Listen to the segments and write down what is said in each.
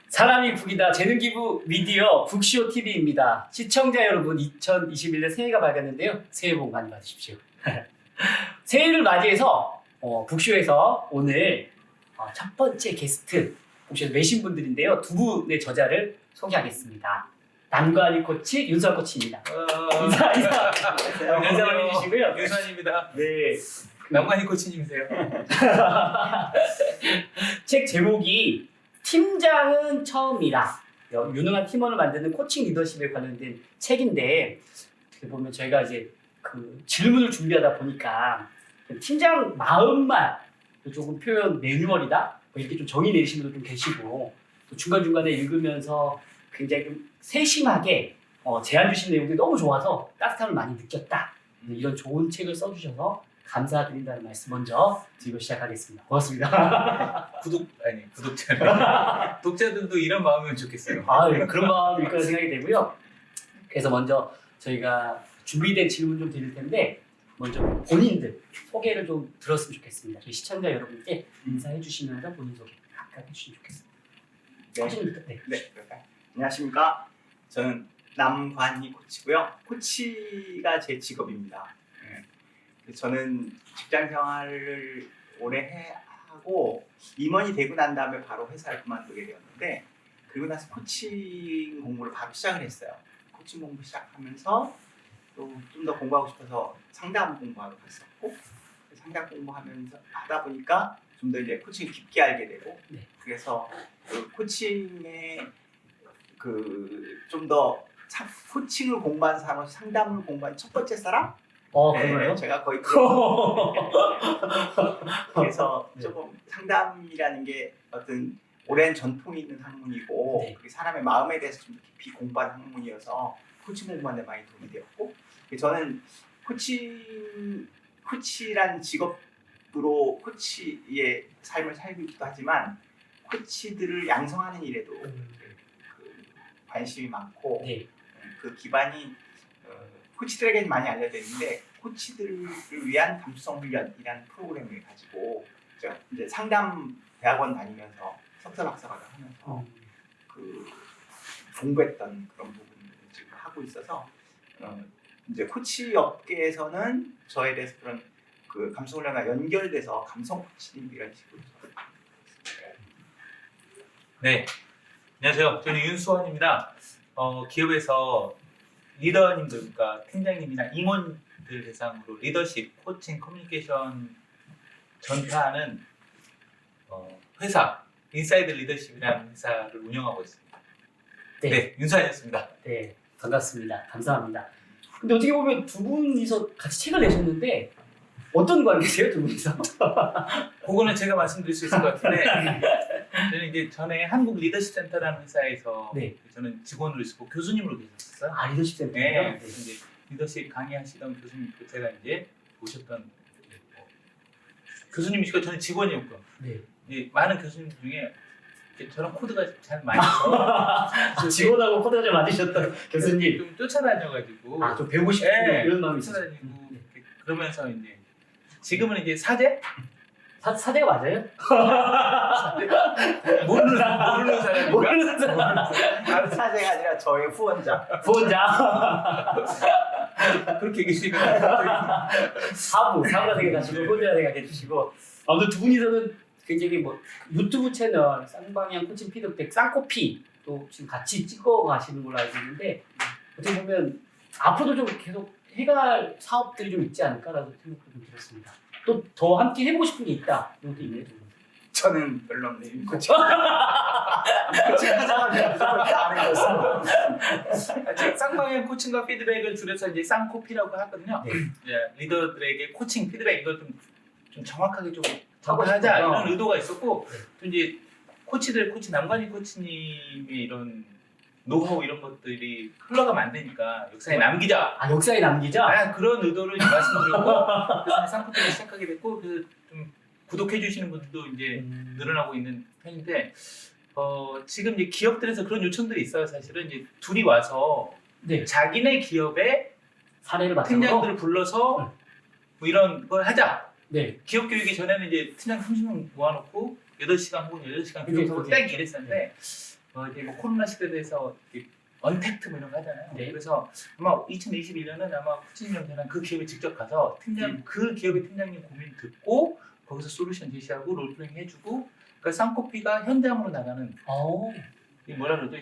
사람이 북이다 재능기부 미디어 북쇼 TV입니다. 시청자 여러분, 2021년 새해가 밝았는데요. 새해 복 많이 받으십시오. 새해를 맞이해서 북쇼에서 오늘 첫 번째 게스트 북쇼에서 외신 분들인데요. 두 분의 저자를 소개하겠습니다. 남관희 코치, 윤수환 코치입니다. 인사 많이 해주시고요. 윤수환입니다. 네. 남관희 코치님이세요. 책 제목이 팀장은 처음이라, 유능한 팀원을 만드는 코칭 리더십에 관련된 책인데, 어떻게 보면 저희가 이제 그 질문을 준비하다 보니까 팀장 마음만 조금 표현 매뉴얼이다 뭐 이렇게 좀 정의 내리신 분도 좀 계시고, 또 중간중간에 읽으면서 굉장히 좀 세심하게 제안 주신 내용들이 너무 좋아서 따뜻함을 많이 느꼈다, 이런 좋은 책을 써주셔서 감사드린다는 말씀 먼저 드리고 시작하겠습니다. 고맙습니다. 독자들도 이런 마음이면 좋겠어요. 그런 마음이 있거나 생각이 되고요. 그래서 먼저 저희가 준비된 질문 좀 드릴 텐데, 먼저 본인들 소개를 좀 들었으면 좋겠습니다. 저희 시청자 여러분께 인사해 주시면서 본인 소개 각각 해주시면 좋겠습니다. 네. 안녕하십니까. 저는 남관희 코치고요. 코치가 제 직업입니다. 저는 직장 생활을 오래 하고 임원이 되고 난 다음에 바로 회사를 그만두게 되었는데, 그리고 나서 코칭 공부를 바로 시작을 했어요. 코칭 공부 시작하면서 또 좀 더 공부하고 싶어서 상담 공부하러 갔었고, 상담 공부하면서 하다 보니까 좀 더 이제 코칭을 깊게 알게 되고, 그래서 그 코칭의 좀 더 코칭을 공부한 사람, 상담을 공부한 첫 번째 사람? 그래요? 제가 거의 그래서 조금 상담이라는 게 어떤 오랜 전통이 있는 학문이고, 그 사람의 마음에 대해서 좀 깊이 공부한 학문이어서 코칭 공부하는 데 많이 도움이 되었고, 저는 코치란 직업으로 코치의 삶을 살고 있기도 하지만, 코치들을 양성하는 일에도 관심이 많고, 그 기반이 코치들에게는 많이 알려져 있는데, 코치들을 위한 감수성 훈련이라는 프로그램을 가지고 제가 이제 상담 대학원 다니면서 석사 박사과정 하면서 공부했던 그런 부분을 지금 하고 있어서, 이제 코치 업계에서는 저에 대해서 그런 그 감수성 훈련과 연결돼서 감성 코치님 이런 식으로. 네, 안녕하세요. 저는 윤수환입니다. 기업에서 리더님들, 그러니까 팀장님이나 임원들 대상으로 리더십, 코칭, 커뮤니케이션 전파하는 회사 인사이드 리더십이라는 회사를 운영하고 있습니다. 네, 윤수환이었습니다. 네, 반갑습니다. 감사합니다. 근데 어떻게 보면 두 분이서 같이 책을 내셨는데 어떤 관계세요, 두 분이서? 그거는 제가 말씀드릴 수 있을 것 같은데, 저는 이제 전에 한국 리더십 센터라는 회사에서 저는 직원으로 있었고 교수님으로 계셨어요. 리더십 센터요? 네. 이제 리더십 강의하시던 교수님, 제가 이제 모셨던 교수님이시고 저는 직원이었고, 이제 많은 교수님 중에 저런 코드가 잘 맞아서 직원하고 코드가 좀 맞으셨던 교수님. 좀 쫓아다녀가지고 좀 배우고 싶고 이런 마음이 있어요. 그러면서 이제 지금은 이제 사제? 사제가 맞아요? 모르는 사람인가? 모르는 사람. 사제가 아니라 저의 후원자. 그렇게 얘기하시니까 사부가 생각하시고 혼자 생각해 주시고, 아무튼 두 분이서는 굉장히 유튜브 채널 쌍방향 코칭 피드백 쌍코피 또 지금 같이 찍어 가시는 걸로 알고 있는데, 어떻게 보면 앞으로도 좀 계속 해갈 사업들이 좀 있지 않을까라는 생각도 좀 들었습니다. 또 더 함께 해보고 싶은 게 있다, 이런 것도 있네요. 저는 별로 없네요. 코칭 하자마자 무조건 다 하는 거였어. 쌍방향 코칭과 피드백을 줄여서 이제 쌍코피라고 하거든요. 리더들에게 코칭, 피드백 이걸 좀 정확하게 좀 하자 이런 의도가 있었고, 또 이제 코치 남관희 코치님의 이런 노하우 이런 것들이 흘러가면 안 되니까 역사에 남기자. 역사에 남기자? 그런 의도를 말씀드렸고, 그래서 쌍코피를 시작하게 됐고, 그래서 좀 구독해 주시는 분들도 이제 늘어나고 있는 편인데, 지금 이제 기업들에서 그런 요청들이 있어요. 사실은 이제 둘이 와서 네. 자기네 기업의 사례를 바탕으로. 팀장들을 불러서 뭐 이런 걸 하자. 네. 기업 교육이 전에는 이제 팀장 30명 모아놓고 8시간 혹은 8시간 그게 교육하고 그게- 딱 이랬었는데 이제 뭐 코로나 시대에 대해서 언택트 뭐 이런 거 하잖아요. 네. 그래서 아마 2021년은 아마 코치님이랑 그 기업에 직접 가서 그 기업의 팀장님 고민 듣고 거기서 솔루션 제시하고 롤플레잉 해주고 그러니까 쌍코피가 현장으로 나가는 이 뭐라 그러죠?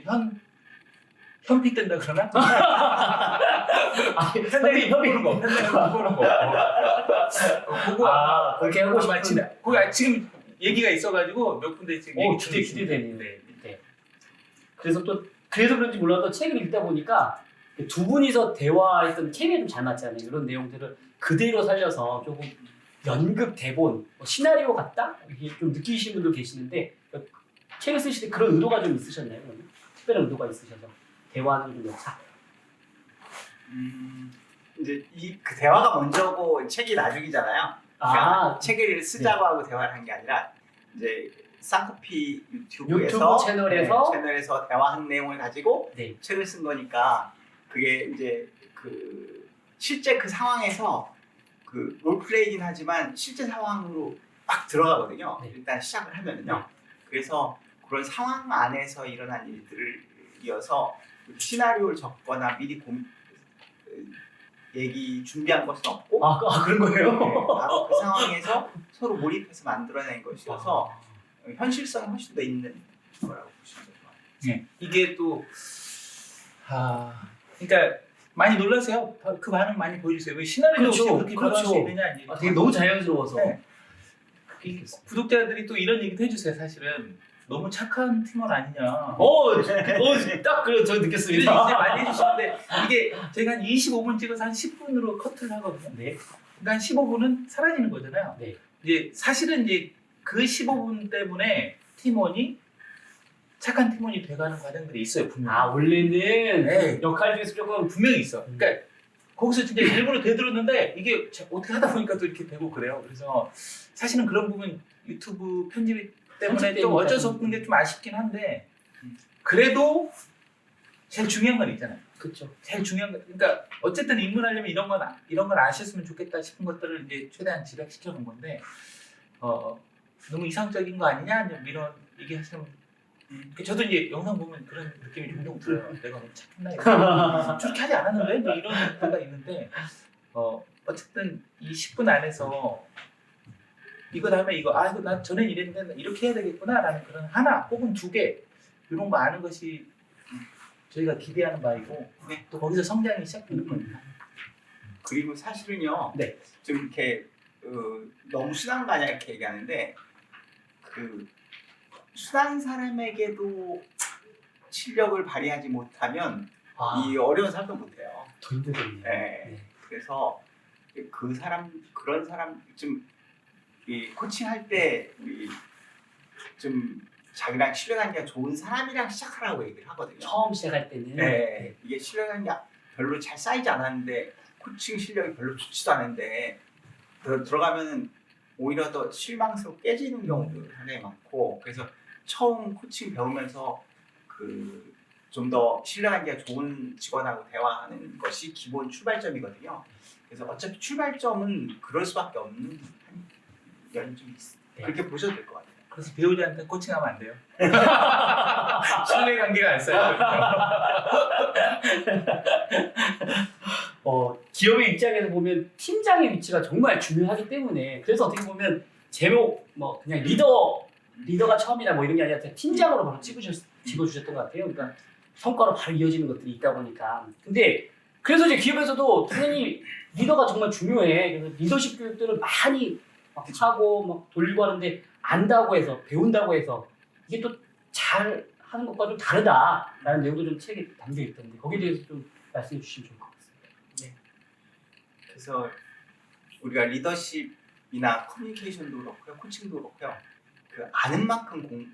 현피 뜬다 그러나? 현장이 보는 거, 현장이 보는 거. 그거 아마 그렇게 하고 아마 싶은. 거기 지금 얘기가 있어가지고 몇 군데 지금 얘기 중에 있습니다. 기대되네요. 네. 네. 그래서 그런지 몰라도 책을 읽다 보니까 두 분이서 대화했던 케미가 좀 잘 맞잖아요. 이런 내용들을 그대로 살려서 조금 연극 대본, 시나리오 같다? 이렇게 좀 느끼시는 분도 계시는데 책을 쓰실 때 그런 의도가 좀 있으셨나요? 그러면? 특별한 의도가 있으셔서 대화하는 좀 역사. 이제 그 대화가 먼저고 책이 나중이잖아요. 그러니까 아, 책을 쓰자고 하고 대화를 한 게 아니라 이제 쌍코피 유튜브 유튜브에서 채널에서 대화한 내용을 가지고 네. 책을 쓴 거니까 그게 이제 그 실제 그 상황에서 그 롤플레이긴 하지만 실제 상황으로 막 들어가거든요. 네. 일단 시작을 하면은요. 그래서 그런 상황 안에서 일어난 일들을 이어서 시나리오를 적거나 미리 얘기 준비한 것은 없고 그런 거예요? 바로 그 상황에서 서로 몰입해서 만들어낸 것이어서 현실성이 훨씬 더 있는 거라고 보시면 될 것 같아요. 네. 이게 또 그러니까 많이 놀라세요. 그 반응 많이 보여주세요. 왜 시나리오 없이 그렇죠. 그렇게 변할 수 있느냐 이제. 되게 너무 자연스러워서. 네. 구독자들이 또 이런 얘기도 해주세요. 사실은 너무 착한 팀원 아니냐. 딱 그래 저 이런 느꼈습니다. 얘기 많이 해주시는데 이게 저희가 한 25분 찍어서 한 10분으로 커트를 하거든요. 네. 그러니까 한 15분은 사라지는 거잖아요. 네. 이제 사실은 이제 그 15분 때문에 팀원이 착한 팀원이 돼가는 과정들이 있어요. 분명히. 원래는 네. 역할 중에서 조금 분명히 있어. 그러니까 거기서 진짜 일부러 되들었는데 이게 어떻게 하다 보니까 또 이렇게 되고 그래요. 그래서 사실은 그런 부분 유튜브 편집 때문에 좀 어쩔 수 없는 게 좀 아쉽긴 한데 그래도 제일 중요한 건 있잖아요. 그렇죠. 제일 중요한 건 그러니까 어쨌든 입문하려면 이런 건 아셨으면 좋겠다 싶은 것들을 이제 최대한 집약시켜 놓은 건데 너무 이상적인 거 아니냐 이런 얘기하시는 저도 이제 영상 보면 그런 느낌이 종종 들어요. 내가 너무 착했나 이거 저렇게 하지 않았는데 뭐 이런 때가 있는데 어쨌든 이 10분 안에서 이거 다음에 이거 이거 난 전엔 이랬는데 이렇게 해야 되겠구나라는 그런 하나 혹은 두 개 이런 거 아는 것이 저희가 기대하는 바이고 네. 또 거기서 성장이 시작되는 겁니다. 그리고 사실은요. 네. 좀 이렇게 너무 순한 거 아니야 이렇게 얘기하는데 그 순한 사람에게도 실력을 발휘하지 못하면 이 어려운 삶도 못해요. 더 힘들겠네요. 네. 그래서 그런 사람 이 코칭할 때 좀 자기랑 신뢰관계가 좋은 사람이랑 시작하라고 얘기를 하거든요. 처음 시작할 때는 네. 이게 신뢰관계가 별로 잘 쌓이지 않았는데 코칭 실력이 별로 좋지도 않은데 들어가면은 오히려 더 실망스럽게 깨지는 경우도 상당히 많고 그래서 처음 코칭 배우면서 좀 더 신뢰관계가 좋은 직원하고 대화하는 것이 기본 출발점이거든요. 그래서 어차피 출발점은 그럴 수밖에 없는 면이 좀 있어요. 네. 그렇게 보셔도 될 것 같아요. 그래서 배우자한테 코칭하면 안 돼요. 신뢰관계가 안 쌓여요. 기업의 입장에서 보면 팀장의 위치가 정말 중요하기 때문에 그래서 어떻게 보면 제목 그냥 리더가 처음이다 이런 게 아니라 팀장으로 바로 집어주셨던 것 같아요. 그러니까 성과로 바로 이어지는 것들이 있다 보니까. 근데 그래서 이제 기업에서도 당연히 리더가 정말 중요해. 그래서 리더십 교육들을 많이 하고 돌리고 하는데 안다고 해서 배운다고 해서 이게 또 잘 하는 것과 좀 다르다라는 내용도 좀 책에 담겨 있던데 거기에 대해서 좀 말씀해 주시면 좋을 것 같습니다. 그래서 우리가 리더십이나 커뮤니케이션도 그렇고요, 코칭도 그렇고요. 아는 만큼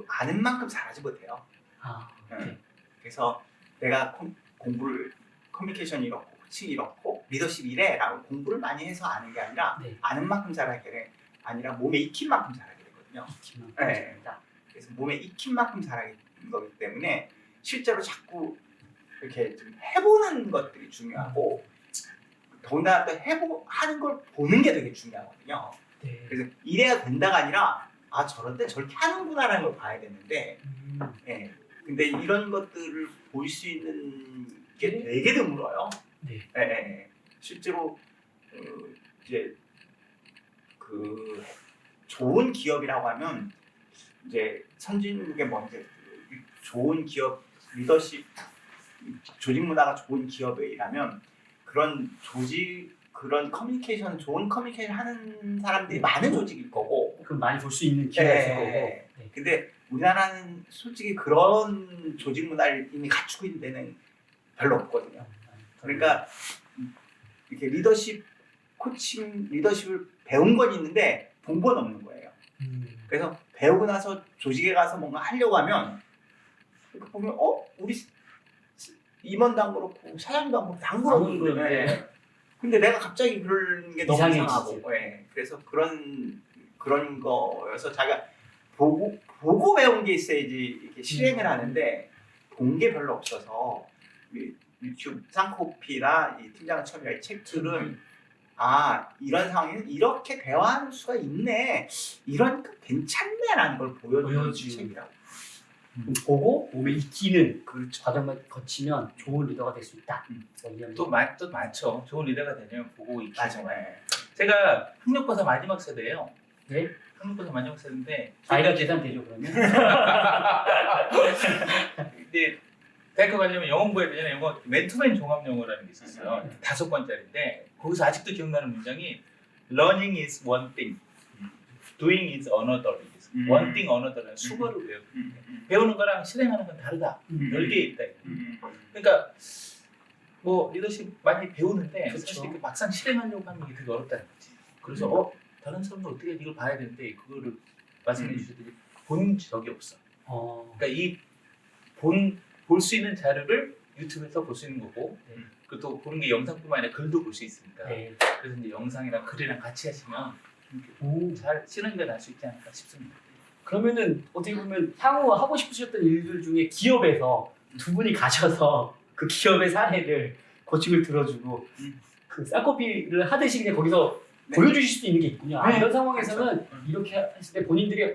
아는 만큼 잘하지 못해요. 네. 그래서 내가 커뮤니케이션이 이렇고 코칭이 이렇고 리더십이 이래라고 공부를 많이 해서 아는 게 아니라 네. 아는 만큼 잘하게 아니라 몸에 익힌 만큼 잘하게 되거든요. 거거든요. 익히면 네. 잘한다. 그래서 몸에 익힌 만큼 잘하는 거기 때문에 실제로 자꾸 이렇게 좀 해보는 것들이 중요하고 더군다나 또 하는 걸 보는 게 되게 중요하거든요. 네. 그래서 이래야 된다가 아니라 아 저런데 저렇게 하는구나라는 걸 봐야 되는데 예. 근데 이런 것들을 볼 수 있는 게 되게 드물어요. 네. 예, 예, 예. 실제로 이제 그 좋은 기업이라고 하면 이제 선진국의 먼저 좋은 기업 리더십 조직 문화가 좋은 기업이라면 그런 그런 커뮤니케이션 좋은 커뮤니케이션 하는 사람들이 많은 조직일 거고 그럼 많이 볼 수 있는 기회가 있을 거고. 네. 네. 근데 우리나라는 솔직히 그런 조직 문화를 이미 갖추고 있는 데는 별로 없거든요. 그러니까 이렇게 리더십 코칭 리더십을 배운 건 있는데 본 건 없는 거예요. 그래서 배우고 나서 조직에 가서 뭔가 하려고 하면 이렇게 보면 우리 임원도 안 그렇고 사장도 안 그렇고 안 그런 그러는데 건데. 근데 내가 갑자기 그런 게 너무 이상해지지. 이상하고 그래서 그런 거여서 자기가 보고 배운 게 있어야지 이렇게 실행을 하는데 본 게 별로 없어서 유튜브 쌍코피나 이 팀장은 처음이라 이 책들은 아 이런 상황에는 이렇게 대화하는 수가 있네 이러니까 괜찮네라는 걸 보여주는 보여주는. 책이라고. 보고 몸에 익히는 그렇죠. 과정만 거치면 좋은 리더가 될 수 있다. 또 많죠. 좋은 리더가 되면 보고 익히죠. 맞아요. 제가 학력고사 마지막 세대예요. 네? 학력고사 마지막 세대인데 나이가 계산되죠 그러면? 근데 대학교 가려면 영어 공부해야 되잖아요. 영어 맨투맨 종합 영어라는 게 있었어요. 5권짜리인데 거기서 아직도 기억나는 문장이 Learning is one thing, doing is another. One thing, another는 수거를 배우고 배우는 거랑 실행하는 건 다르다. 별개 있다. 그러니까 뭐 리더십 많이 배우는데 그쵸. 사실 이렇게 막상 실행하려고 하는 게 되게 어렵다는 거지. 그래서 다른 사람도 어떻게 이걸 봐야 되는데 그거를 말씀해 주셨더니 본 적이 없어. 그러니까 이 볼 수 있는 자료를 유튜브에서 볼 수 있는 거고 그리고 또 보는 게 영상뿐만 아니라 글도 볼 수 있으니까 네. 그래서 이제 영상이랑 글이랑 같이 하시면 오. 잘 시너지가 날 수 있지 않을까 싶습니다. 그러면은 어떻게 보면 향후 하고 싶으셨던 일들 중에 기업에서 두 분이 가셔서 그 기업의 사례를 고충을 들어주고 그 쌍코피를 하듯이 그냥 거기서 네. 보여주실 수도 있는 게 있군요. 네. 이런 상황에서는 이렇게 했을 때 본인들이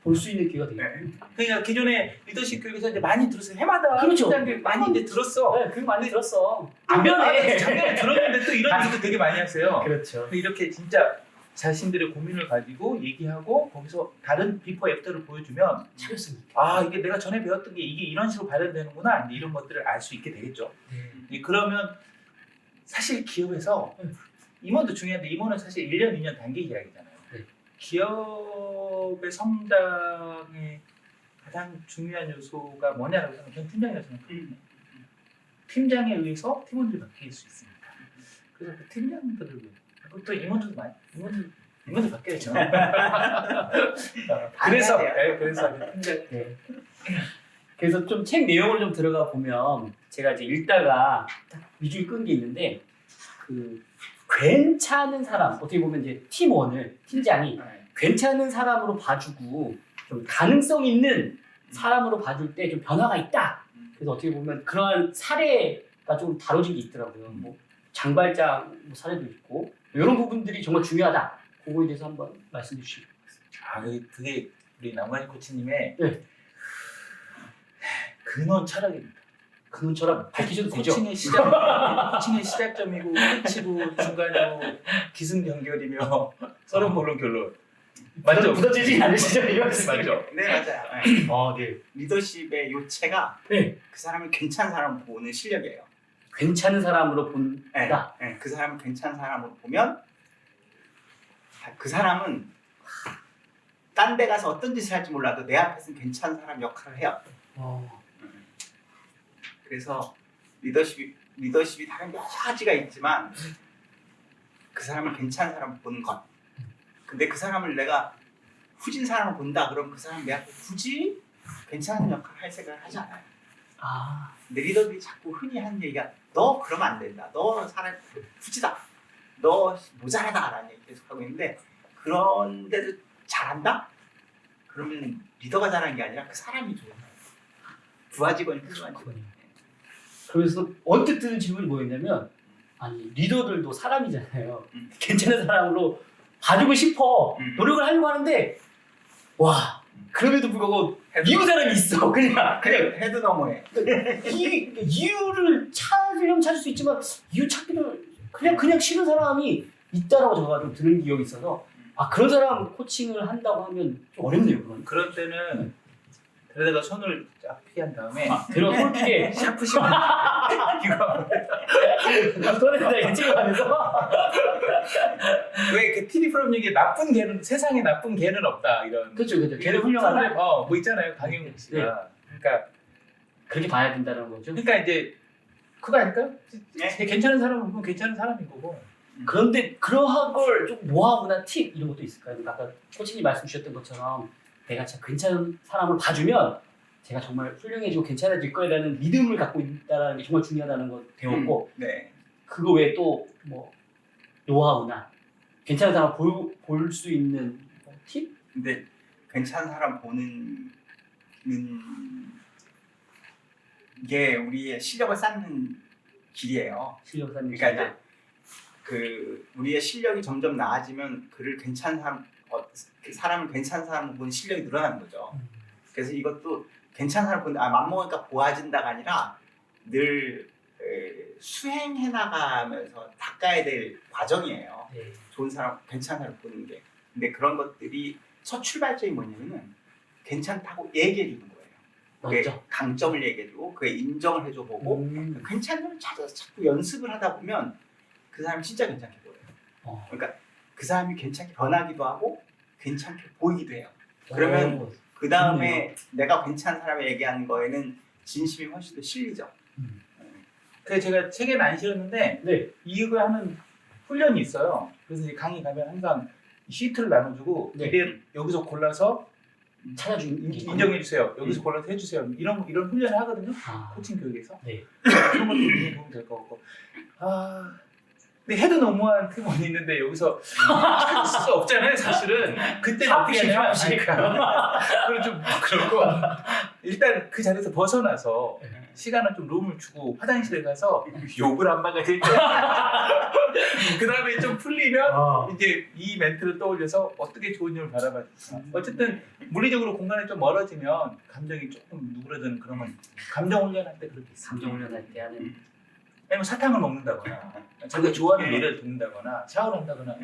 볼 수 있는 기회가 되겠군요. 그러니까 기존에 리더십 교육에서 이제 많이 들었어요. 해마다 그렇죠. 팀장들 많이 이제 들었어. 네, 그거 많이 들었어. 작년에 들었는데 또 이런 얘기도 되게 많이 하세요. 그렇죠. 근데 이렇게 진짜 자신들의 고민을 가지고 얘기하고 거기서 다른 비포 애프터를 보여주면 참습니다. 이게 내가 전에 배웠던 게 이게 이런 식으로 발현되는구나 이런 것들을 알 수 있게 되겠죠. 그러면 사실 기업에서 임원도 중요한데 임원은 사실 1년, 2년 단기 계약이잖아요. 네. 기업의 성장의 가장 중요한 요소가 뭐냐라고 생각하면 저는 팀장이라고 생각합니다. 팀장에 의해서 팀원들이 바뀔 수 있습니다. 그래서 그 팀장들을 위해 또 임원들 바뀌어야죠. 그래서 팀장 네. 그래서 좀 책 내용을 좀 들어가 보면 제가 이제 읽다가 딱 위중이 끈 게 있는데 그 괜찮은 사람 어떻게 보면 이제 팀장이 괜찮은 사람으로 봐주고 좀 가능성 있는 사람으로 봐줄 때 좀 변화가 있다. 그래서 어떻게 보면 그러한 사례가 좀 다뤄진 게 있더라고요. 뭐 장발장 뭐 사례도 있고 이런 부분들이 정말 중요하다. 그거에 대해서 한번 말씀해 주시죠. 그게 우리 남관희 코치님의 네. 근원 철학입니다. 그런 철학 밝히셔도 되죠? 코칭의 시작점이고 끝이고 중간이고 기승전결이며 서른 본론 결론. 맞죠? 부서지지 않으시죠? 이거 맞죠? 네 맞아요. 네. 리더십의 요체가 네. 그 사람을 괜찮은 사람으로 보는 실력이에요. 괜찮은 사람으로 본다. 네, 그 사람을 괜찮은 사람으로 보면 그 사람은 딴 데 가서 어떤 짓을 할지 몰라도 내 앞에서는 괜찮은 사람 역할을 해요. 그래서 리더십이 다른 여러 가지가 있지만 그 사람을 괜찮은 사람으로 보는 것. 근데 그 사람을 내가 후진 사람을 본다 그러면 그 사람이 내 앞에 굳이 괜찮은 역할을 할 생각을 하지 않아요. 근데 리더들이 자꾸 흔히 하는 얘기가 너 그러면 안 된다. 너 사람 후지다. 너 모자라다 라는 얘기 계속 하고 있는데 그런데도 잘한다? 그러면 리더가 잘하는 게 아니라 그 사람이 좋은 거예요. 부하 직원이 필요한 거예요. 그래서 언뜻 드는 질문이 뭐였냐면 아니 리더들도 사람이잖아요. 괜찮은 사람으로 봐주고 싶어 노력을 하려고 하는데 와 그럼에도 불구하고 미운 사람이 있어. 그냥 헤드 너머에 이유를 찾으려면 찾을 수 있지만 이유 찾기를 그냥 싫은 사람이 있다라고 제가 좀 들은 기억이 있어서 아 그런 사람 코칭을 한다고 하면 좀 어렵네요. 그건. 그럴 때는 데려다가 손을 쫙 피한 다음에 들어 솔직히 샤프시면 이거 손에다 이렇게 찍어가면서 왜그 TV 프로그램 얘기 나쁜 개는 세상에 나쁜 개는 없다 이런 그렇죠. 걔는 훌륭하다. 뭐 있잖아요 강영욱 씨가 그러니까 그렇게 봐야 된다는 거죠. 그러니까 이제 그거 아닐까요? 네. 괜찮은 사람은 보면 괜찮은 사람인 거고 그런데 그러한 걸 좀 모아보나 팁 이런 것도 있을까요? 그러니까 아까 코치님 말씀 주셨던 것처럼 내가 진짜 괜찮은 사람을 봐주면 제가 정말 훌륭해지고 괜찮아질 거라는 믿음을 갖고 있다는 게 정말 중요하다는 걸 배웠고 네. 그거 외에 또 뭐 노하우나 괜찮은 사람 볼 수 있는 뭐 팁? 근데 괜찮은 사람 보는 게 우리의 실력을 쌓는 길이에요. 실력 쌓는 그러니까 이제 그 우리의 실력이 점점 나아지면 그를 괜찮은 사람, 그 사람을 괜찮은 사람을 보는 실력이 늘어나는 거죠. 그래서 이것도 괜찮은 사람 보는 맘먹으니까 보아진다가 아니라 늘 수행해 나가면서 닦아야 될 과정이에요. 네. 좋은 사람, 괜찮은 사람 보는 게. 근데 그런 것들이 첫 출발점이 뭐냐면은 괜찮다고 얘기해 주는 거예요. 그게 맞죠? 강점을 얘기해 주고 그게 인정을 해줘 보고 괜찮은 사람을 찾아서 자꾸 연습을 하다 보면 그 사람이 진짜 괜찮게 보여요. 그러니까 그 사람이 괜찮게 변하기도 하고 괜찮게 보이기도 해요. 그러면 그 다음에 내가 괜찮은 사람을 얘기하는 거에는 진심이 훨씬 더 실리죠. 그래서 제가 책에는 안 실었는데 네. 이거 하는 훈련이 있어요. 그래서 이제 강의 가면 항상 시트를 나눠주고 네. 이대 여기서 골라서 찾아주는 인정해 주세요. 여기서 골라서 해주세요. 이런 훈련을 하거든요. 아, 코칭 교육에서 네. 그런 것도 굉장히 도움이 될 것 같고. 근데 해도 너무한 팀원이 있는데 여기서 찾을 수 없잖아요. 사실은 그때는 어떻게 하냐면 그건 좀 그렇고 일단 그 자리에서 벗어나서 시간을 좀 룸을 주고 화장실에 가서 욕을 안 막아야 될 거야. 그 다음에 좀 풀리면 이제 이 멘트를 떠올려서 어떻게 좋은 점을 바라봐 줄까. 어쨌든 물리적으로 공간이 좀 멀어지면 감정이 조금 누그러드는 그런 건 감정 훈련할 때 그렇게 있어요. 감정 훈련할 때 하는 아니면 사탕을 먹는다거나 자기가 좋아하는 노래를 듣는다거나 샤워를 한다거나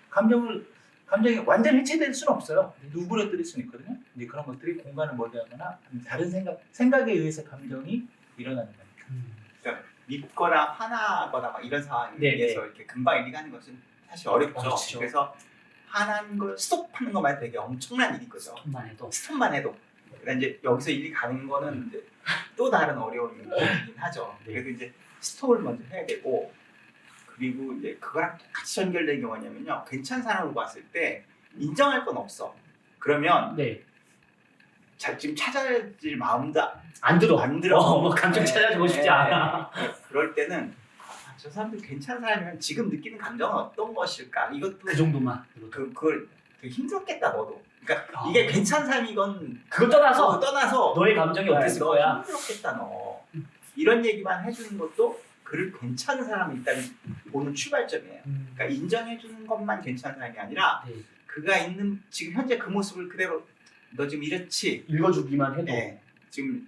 감정이 완전 해체될 수는 없어요. 누그러뜨릴 수는 있거든요. 근데 그런 것들이 공간을 멀리하거나 다른 생각에 의해서 감정이 일어나는 거니까. 밉거나 화나거나 막 이런 상황에서 네, 이렇게 금방 일이 가는 것은 사실 어렵죠. 그렇죠. 그래서 화난 걸 스톱하는 것만 해도 되게 엄청난 일인 거죠. 것만 해도 스톱만 해도. 그러니까 이제 여기서 일이 가는 거는 이제 또 다른 어려움이긴 하죠. 네. 그래서 이제 스톱을 먼저 해야 되고 그리고 이제 그거랑 똑같이 연결된 게 뭐냐면요. 괜찮은 사람을 봤을 때 인정할 건 없어. 그러면 네. 지금 찾아질 마음도 안 들어. 뭐 감정 네. 찾아주고 싶지 네. 않아. 그럴 때는 저 사람들 괜찮은 사람이면 지금 느끼는 감정은 어떤 것일까? 이것도 그 정도만. 그걸 되게 힘들었겠다 너도. 그러니까 아. 이게 괜찮은 사람이건 그거 떠나서 떠나서 너의 감정이 어땠을 너 거야. 힘들었겠다 너. 이런 얘기만 해주는 것도 그를 괜찮은 사람이 일단 보는 출발점이에요. 그러니까 인정해주는 것만 괜찮은 사람이 아니라 네. 그가 있는 지금 현재 그 모습을 그대로 너 지금 이렇지. 읽어주기만 해도 네. 지금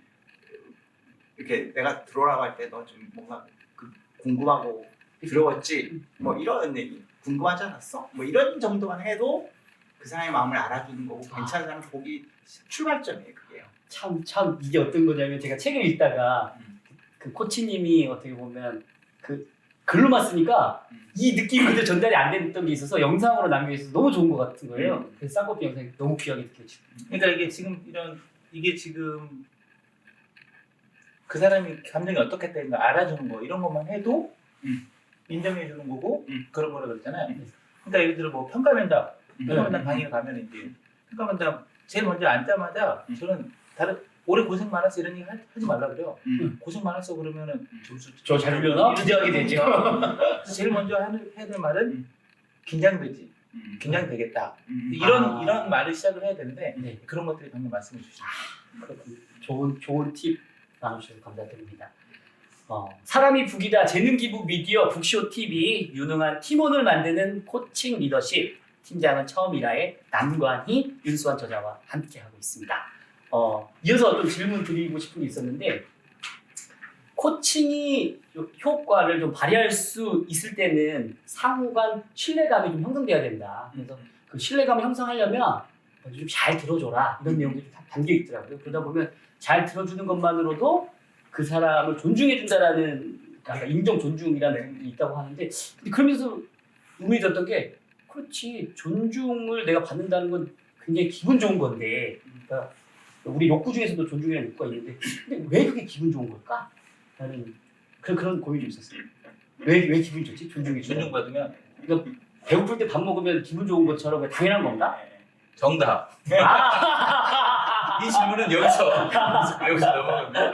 이렇게 내가 들어오라고 할 때 너 좀 뭔가 궁금하고 두려웠지. 뭐 이런 얘기 궁금하지 않았어? 뭐 이런 정도만 해도 그 사람의 마음을 알아주는 거고 괜찮은 사람 보기 출발점이에요 그게요. 참 이게 어떤 거냐면 제가 책을 읽다가 그 코치님이 어떻게 보면 그 글로만 쓰니까 이 느낌이 그대로 전달이 안 됐던 게 있어서 영상으로 남겨있어서 너무 좋은 것 같은 거예요. 그래서 쌍꺼풀 영상이 너무 귀하게 느껴지고. 그러니까 이게 지금 그 사람이 감정이 어떻게 되는 거 알아주는 거 이런 것만 해도 인정해 주는 거고 그런 거라 그랬잖아요. 그러니까 예를 들어 뭐 평가면담 강의를 가면 이제 평가면담 제일 먼저 앉자마자 저는 올해 고생 많았어 이런 얘기 하지 말라 그래요. 고생 많았어 그러면은 저 잘 울려나? 기대하게 되죠. 그래서 제일 먼저 해야 될 말은 긴장되지. 긴장되겠다. 음. 이런 말을 시작을 해야 되는데 네. 그런 것들이 방금 말씀해 주신 그렇군요. 좋은 팁 나눠주셔서 감사드립니다. 사람이 북이다 재능 기부 미디어 북쇼 TV 유능한 팀원을 만드는 코칭 리더십 팀장은 처음이라의 남관희 윤수환 저자와 함께하고 있습니다. 이어서 좀 질문 드리고 싶은 게 있었는데 코칭이 효과를 좀 발휘할 수 있을 때는 상호간 신뢰감이 좀 형성돼야 된다. 그래서 그 신뢰감을 형성하려면 좀 잘 들어줘라 이런 내용들이 다 담겨 있더라고요. 그러다 보면 잘 들어주는 것만으로도 그 사람을 존중해준다라는 그러니까 인정 존중이라는 게 있다고 하는데 근데 그러면서 의문이 들었던 게 그렇지 존중을 내가 받는다는 건 굉장히 기분 좋은 건데 그러니까 우리 욕구 중에서도 존중이라는 욕구가 있는데 근데 왜 그게 기분 좋은 걸까? 라는 그런 고민이 좀 있었어요. 왜 기분이 좋지? 존중받으면 그러니까 배고플 때 밥 먹으면 기분 좋은 것처럼 당연한 건가? 정답. 이 질문은 여기서 넘어갑니다.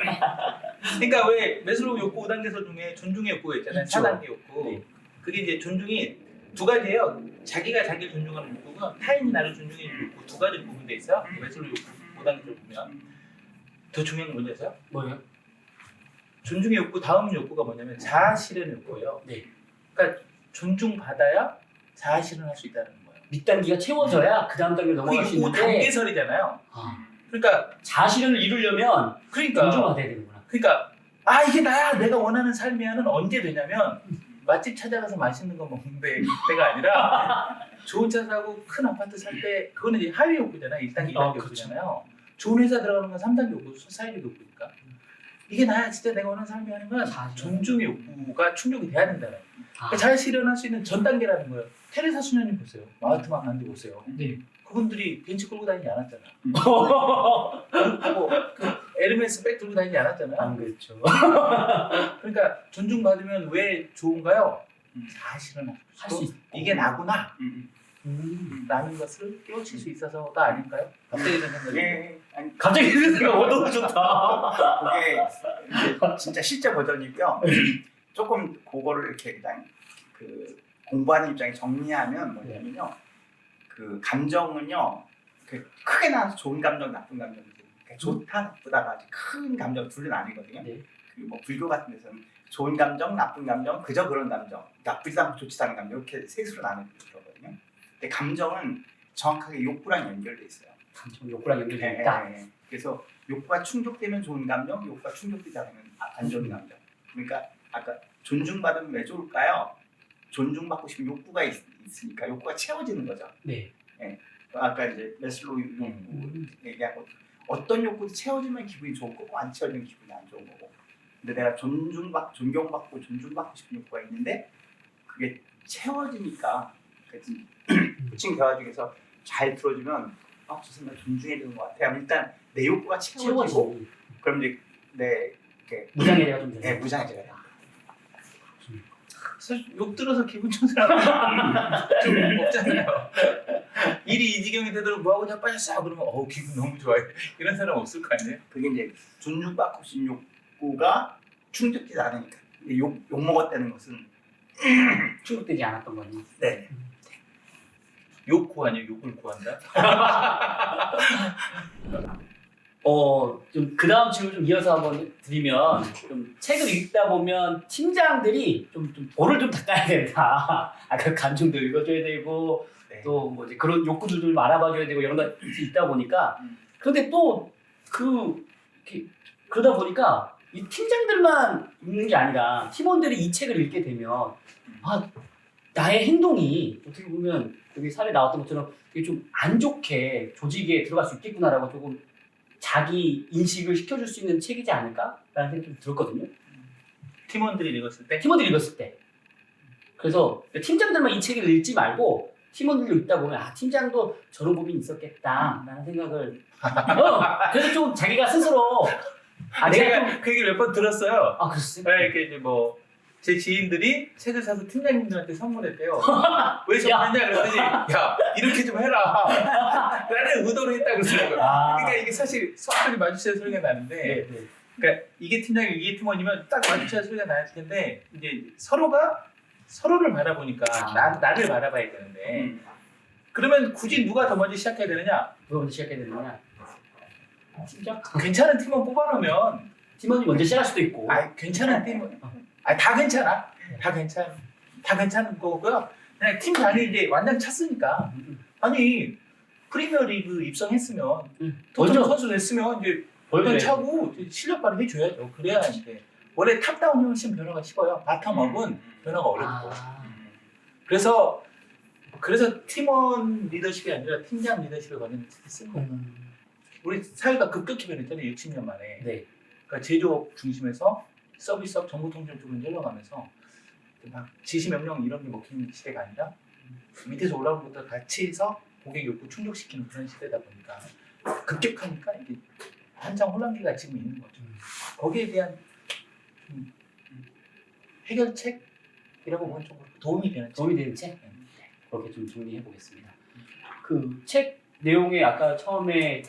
그러니까 왜 매슬로우 욕구 5단계서 중에 존중의 욕구가 있잖아요. 있죠. 4단계 욕구. 네. 그게 이제 존중이 두 가지예요. 자기가 자기를 존중하는 욕구가 타인이 나를 존중하는 욕구 두 가지로 구분돼 있어요. 매슬로우 욕구 5단계를 보면 더 중요한 건 뭔지 아세요? 뭐예요? 존중의 욕구 다음 욕구가 뭐냐면 자아 실현 욕구예요. 네. 그러니까 존중받아야 자아 실현할 수 있다는 거예요. 밑단계가 채워져야 그 다음 단계로 넘어갈 수 그게 있는데 5단계설이잖아요. 그러니까 자아실현을 이루려면 존중받아야 되는구나. 그러니까 이게 나야 내가 원하는 삶이야는 언제 되냐면 맛집 찾아가서 맛있는 거 먹는 때가 아니라 좋은 차 사고 큰 아파트 살 때 그거는 이제 하위 욕구잖아요. 1단계, 2단계 그렇죠. 욕구잖아요. 좋은 회사 들어가는 건 3단계 욕구, 사회적 욕구니까. 이게 나야 진짜 내가 원하는 삶이 하는 건 존중의 욕구가 충족이 돼야 된다는 거예요. 그러니까 잘 실현할 수 있는 전 단계라는 거예요. 테레사 수녀님 보세요. 마하트마 간디 보세요. 네. 그분들이 벤치 끌고 다니지 않았잖아. 뭐 에르메스 백 들고 다니지 않았잖아요. 안 그렇죠. 그러니까 존중받으면 왜 좋은가요? 사실은 할 수 있. 이게 나구나 라는 것을 깨우칠 수 있어서가 아닐까요? 갑자기 드는 생각이 예, 아니 갑자기 그 생각 너무 좋다. 그게 이제 진짜 실제 버전이고요. 조금 그거를 이렇게 그냥 그 공부하는 입장에 정리하면 뭐냐면요. 그 감정은요. 그 크게 나눠서 좋은 감정, 나쁜 감정. 그러니까 좋다, 나쁘다가 아주 큰 감정 둘로 나뉘거든요. 네. 그 뭐 불교 같은 데서는 좋은 감정, 나쁜 감정, 그저 그런 감정, 나쁘지 않고 좋지 않은 감정 이렇게 셋으로 나누거든요. 근데 감정은 정확하게 욕구랑 연결돼 있어요. 감정 욕구랑 연결돼 있다. 네. 그래서 욕구가 충족되면 좋은 감정, 욕구가 충족되지 않으면 안 좋은 감정. 그러니까 아까 존중받으면 왜 좋을까요? 존중받고 싶은 욕구가 있으니까 욕구가 채워지는 거죠. 네. 아까 이제 매슬로우 욕구 얘기하고 어떤 욕구도 채워지면 기분이 좋은 거고 안 채워지면 기분이 안 좋은 거고. 근데 내가 존경받고 존중받고 싶은 욕구가 있는데 그게 채워지니까 코칭 대화 중에서 잘 들어주면 저 사람 존중해야 되는 것 같아. 일단 내 욕구가 채워지고 채워지고 그럼 이제 내 이렇게 무장해야 좀 되네. 무장해져야 돼. 사실 욕 들어서 기분 좋은 사람 좀 없잖아요. 일이 이 지경이 되도록 뭐하고 자빠졌어 그러면 기분 너무 좋아요. 이런 사람 없을 거 아니에요? 그게 이제 존중받고 싶은 욕구가 충족되지 않으니까 욕 먹었다는 것은 충족되지 않았던 거니. 네. 욕 구하냐 욕을 구한다? 좀 그 다음 질문 좀 이어서 한번 드리면 좀 책을 읽다 보면 팀장들이 좀 볼을 좀 닦아야 된다. 그 감정도 읽어줘야 되고 네. 또 뭐 이제 그런 욕구들도 좀 알아봐줘야 되고 이런 것이 있다 보니까 그런데 또 그러다 보니까 이 팀장들만 읽는 게 아니라 팀원들이 이 책을 읽게 되면 나의 행동이 어떻게 보면 여기 사례 나왔던 것처럼 되게 좀 안 좋게 조직에 들어갈 수 있겠구나라고 조금 자기 인식을 시켜줄 수 있는 책이지 않을까라는 생각이 좀 들었거든요. 팀원들이 읽었을 때? 팀원들이 읽었을 때. 그래서 팀장들만 이 책을 읽지 말고 팀원들도 읽다 보면 팀장도 저런 고민이 있었겠다라는 생각을 그래서 좀 자기가 스스로 제가 그 얘기를 몇 번 들었어요. 글쎄. 이렇게 이제 제 지인들이 책을 사서 팀장님들한테 선물했대요. 왜 선물했냐 그랬더니 이렇게 좀 해라 라는 의도로 했다 그러더라고요. 그러니까 이게 사실 성격이 마주쳐야 소리가 나는데 네. 그러니까 이게 팀장이 이게 팀원이면 딱 마주쳐야 소리가 나야 텐데 이제 서로가 서로를 바라보니까 나를 바라봐야 되는데 그러면 굳이 누가 더 먼저 시작해야 되느냐? 누가 먼저 시작해야 되느냐? 팀장? 괜찮은 팀원 뽑아놓으면 팀원이 먼저 시작할 수도 있고. 괜찮은 팀원 다 괜찮아. 다 괜찮은 거고요. 그냥 팀장이 이제 완전 찼으니까 아니 프리미어리그 입성했으면 먼저 선수 됐으면 이제 먼저 완전 차고 실력 발휘 해줘야죠. 그래야 이제 원래 탑다운이 훨씬 변화가 쉽어요. 바텀업은 변화가 어렵고. 그래서 팀원 리더십이 아니라 팀장 리더십에 관련 책을 쓴 거예요. 우리 사회가 급격히 변했잖아요. 60년 만에. 네. 그러니까 제조업 중심에서 서비스업 정보통신 쪽으로 내려가면서 막 지시명령 이런 게 먹히는 시대가 아니라 밑에서 올라오는 것들 같이 해서 고객 욕구 충족시키는 그런 시대다 보니까 급격하니까 이게 한창 혼란기가 지금 있는 거죠. 거기에 대한 좀 해결책이라고 보면 좀 도움이 되는 도움이 되는 책? 네. 그렇게 좀 정리해 보겠습니다. 그 책 내용에 아까 처음에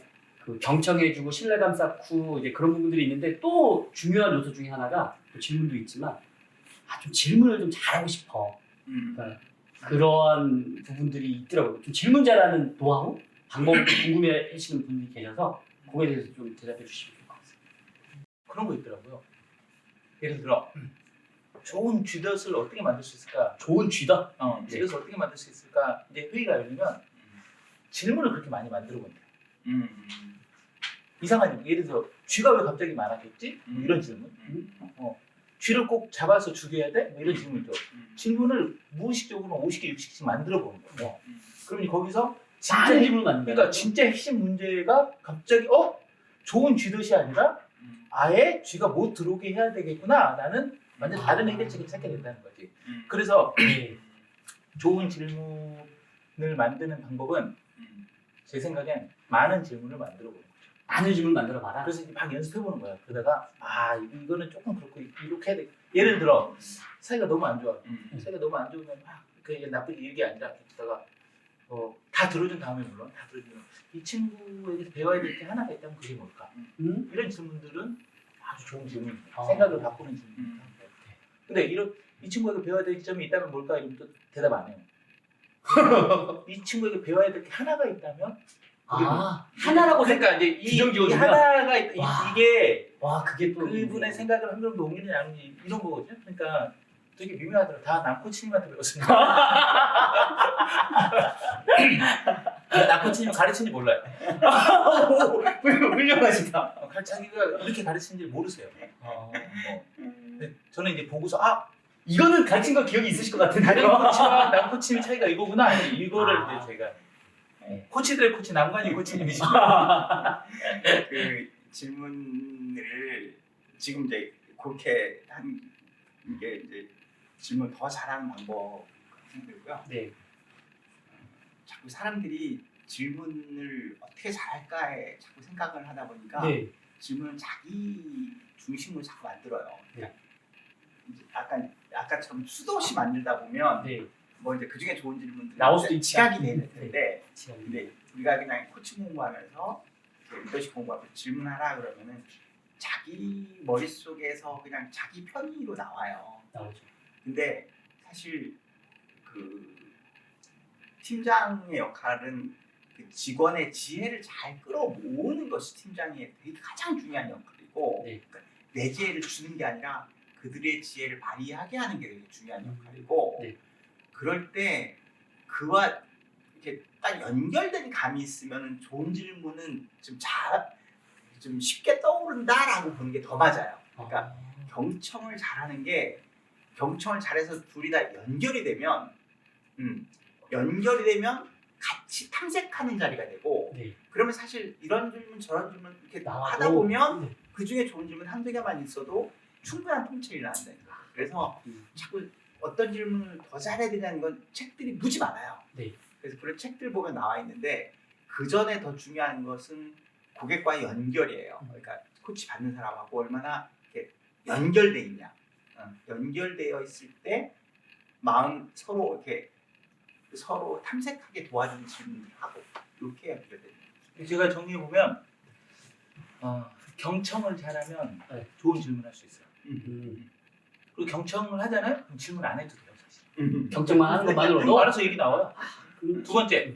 그 경청해주고 신뢰감 쌓고 이제 그런 부분들이 있는데 또 중요한 요소 중에 하나가 또 질문도 있지만 좀 질문을 좀 잘하고 싶어. 그러니까 그러한 부분들이 있더라고요. 좀 질문 잘하는 노하우, 방법을 궁금해 하시는 분들이 계셔서 그거에 대해서 좀 대답해 주시면 좋을 것 같습니다. 그런 거 있더라고요. 예를 들어 좋은 쥐덫을 어떻게 만들 수 있을까? 좋은 쥐다? 쥐덫을 어떻게 만들 수 있을까? 이제 회의가 열리면 질문을 그렇게 많이 만들어 본대요. 이상한 예를 들어 쥐가 왜 갑자기 많아졌지? 뭐 이런 질문. 쥐를 꼭 잡아서 죽여야 돼? 뭐 이런 질문이죠. 질문을 무의식적으로 50개, 60개씩 만들어 보는 거예요. 그러면 거기서 많은 질문을 만든다. 그러니까 진짜 핵심 문제가 갑자기 좋은 쥐덫이 아니라 아예 쥐가 못 들어오게 해야 되겠구나. 나는 완전 다른 해결책을 찾게 된다는 거지. 그래서 좋은 질문을 만드는 방법은 제 생각엔 많은 질문을 만들어 보는 거죠. 많은 질문을 만들어 봐라. 그래서 이제 막 연습해 보는 거야. 그러다가 이거는 조금 그렇고 이렇게 해야 돼. 예를 들어 사이가 너무 안 좋아. 사이가 너무 안 좋으면 그게 나쁘게 얘기 아니라 그러다가 다 들어준 다음에 물론 다 들어주면 이 친구에게 배워야 될 게 하나가 있다면 그게 뭘까? 이런 질문들은 아주 좋은 질문입니다. 생각을 바꾸는 질문입니다. 근데 이 친구에게 배워야 될 점이 있다면 뭘까? 이러면 또 대답 안 해요. 이 친구에게 배워야 될 게 하나가 있다면 하나라고 그러니까 이제 이 하나가 이게 그게 또 그분의 생각을 한 걸음도 옮기는 아니지 이런 거거든요. 그러니까 되게 미묘하더라고요. 다 남코치님한테 배웠습니다. 남코치님 가르치는지 몰라요. 훌륭하시다. 자기가 이렇게 가르치는지 모르세요. 근데 저는 이제 보고서 이거는 가르친 거 기억이 있으실 것 같은데. 다른 코치와 남코치의 차이가 이거구나. 이거를 이제 제가 코치들의 코치 남관희 코치님이시죠. 그 질문을 지금 이제 그렇게 한 이게 이제 질문 더 잘하는 방법 생각되고요. 네. 자꾸 사람들이 질문을 어떻게 잘할까에 자꾸 생각을 하다 보니까 질문을 자기 중심으로 자꾸 만들어요. 네. 이제 아까처럼 수도 없이 만들다 보면 뭐 이제 그 중에 좋은 질문들이 나올 수도 있다. 지각이 되는 텐데 근데 우리가 그냥 코칭 공부하면서 리더십 공부하면서 질문하라 그러면은 자기 머릿속에서 그냥 자기 편의로 나와요. 나오죠. 근데 사실 그 팀장의 역할은 그 직원의 지혜를 잘 끌어모으는 것이 팀장의 되게 가장 중요한 역할이고 그러니까 내 지혜를 주는 게 아니라 그들의 지혜를 발휘하게 하는 게 되게 중요한 역할이고 그럴 때 그와 이렇게 딱 연결된 감이 있으면 좋은 질문은 좀 쉽게 떠오른다라고 보는 게 더 맞아요. 그러니까 경청을 잘하는 게 경청을 잘해서 둘이 다 연결이 되면 같이 탐색하는 자리가 되고 그러면 사실 이런 질문 저런 질문 이렇게 하다 보면 그 중에 좋은 질문 한두 개만 있어도 충분한 통찰이 나는데 그래서 자꾸 어떤 질문을 더 잘해야 되냐는 건 책들이 무지 많아요. 그래서 그런 책들 보면 나와 있는데 그 전에 더 중요한 것은 고객과의 연결이에요. 그러니까 코치 받는 사람하고 얼마나 이렇게 연결돼 있냐. 연결되어 있을 때 마음 서로 탐색하게 도와주는 질문을 하고 이렇게 연결되는 거죠. 제가 정리해 보면 경청을 잘하면 좋은 질문할 수 있어요. 그리고 경청을 하잖아요. 그럼 질문 안 해도 돼요, 사실. 경청만 하는 것만으로도 알아서 얘기 나와요. 두 번째,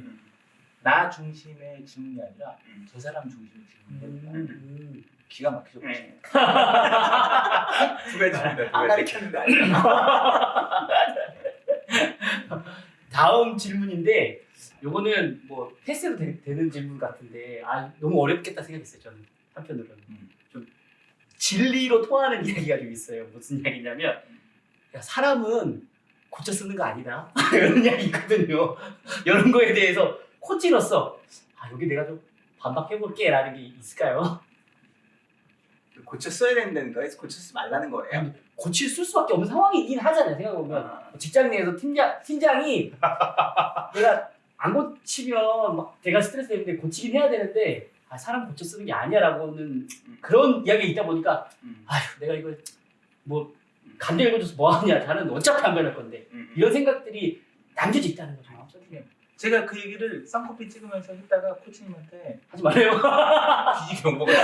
나 중심의 질문이 아니라 저 사람 중심의 질문이 음. 기가 막히죠. 네. 두 가지입니다. 안 가르쳤는데 아니에요. 다음 질문인데 요거는 뭐 패스도 되는 질문 같은데 너무 어렵겠다 생각했어요. 저는 한편으로는 좀 진리로 통하는 이야기가 좀 있어요. 무슨 이야기냐면 야, 사람은 고쳐 쓰는 거 아니다 이런 이야기 있거든요. 이런 거에 대해서 코치로서 여기 내가 좀 반박해볼게 라는 게 있을까요? 고쳐 써야 된다는 거예요? 고쳐 쓰지 말라는 거예요? 고칠 수밖에 없는 상황이긴 하잖아요. 생각해보면 직장 내에서 팀장이 내가 안 고치면 막 내가 스트레스 되는데 고치긴 해야 되는데 사람 고쳐 쓰는 게 아니야라고는 그런 이야기가 있다 보니까 내가 이걸 뭐 간대 읽어줘서 뭐하냐, 나는 어차피 안 변할 건데 이런 생각들이 남겨져 있다는 거죠. 제가 그 얘기를 쌍코피 찍으면서 했다가 코치님한테 하지 말래요. 뒤지게 온 거거든요.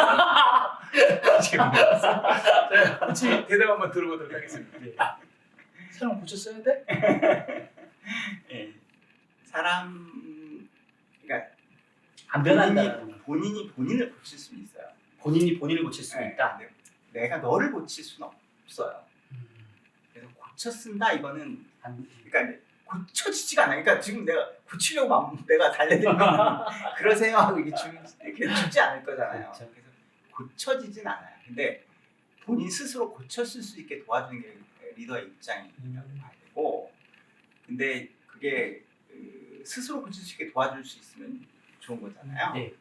뒤지게 온 거였어요. 자, 코치 대답 한번 들어보도록 하겠습니다. 사람 고쳐 써야 돼? 네. 사람 그러니까 안 변한다는 거. 본인이 본인을 고칠 수는 있어요. 본인이 본인을 고칠 수 네. 있다. 근데 내가 너를 고칠 수는 없어요. 그래서 고쳐 쓴다 이거는 그러니까 고쳐지지가 않아요. 그러니까 지금 내가 고치려고 내가 달래들면 그러세요 하고 이게 이렇게 주지 않을 거잖아요. 그렇죠. 그래서 고쳐지진 않아요. 근데 본인 스스로 고쳤을 수 있게 도와주는 게 리더의 입장이라고 봐야 되고, 근데 그게 스스로 고칠 수 있게 도와줄 수 있으면 좋은 거잖아요. 네.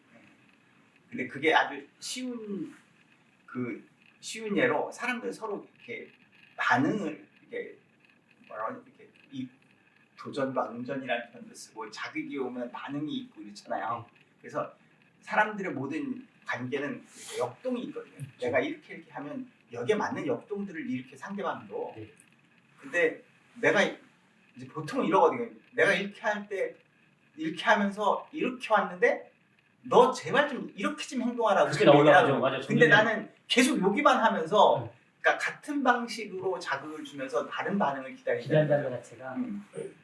근데 그게 아주 쉬운 예로 사람들 서로 이렇게 반응을 이렇게 이렇게 도전과 응전이라는 표현도 쓰고 자극이 오면 반응이 있고 이렇잖아요. 그래서 사람들의 모든 관계는 역동이 있거든요. 내가 이렇게 하면 여기에 맞는 역동들을 일으켜 상대방도. 근데 내가 이제 보통 이러거든요. 내가 이렇게 할 때 이렇게 하면서 이렇게 왔는데 너 제발 좀 이렇게 좀 행동하라고. 그게 나오려고. 맞아. 근데 나는 계속 여기만 하면서 그러니까 같은 방식으로 자극을 주면서 다른 반응을 기다린다는 것 자체가.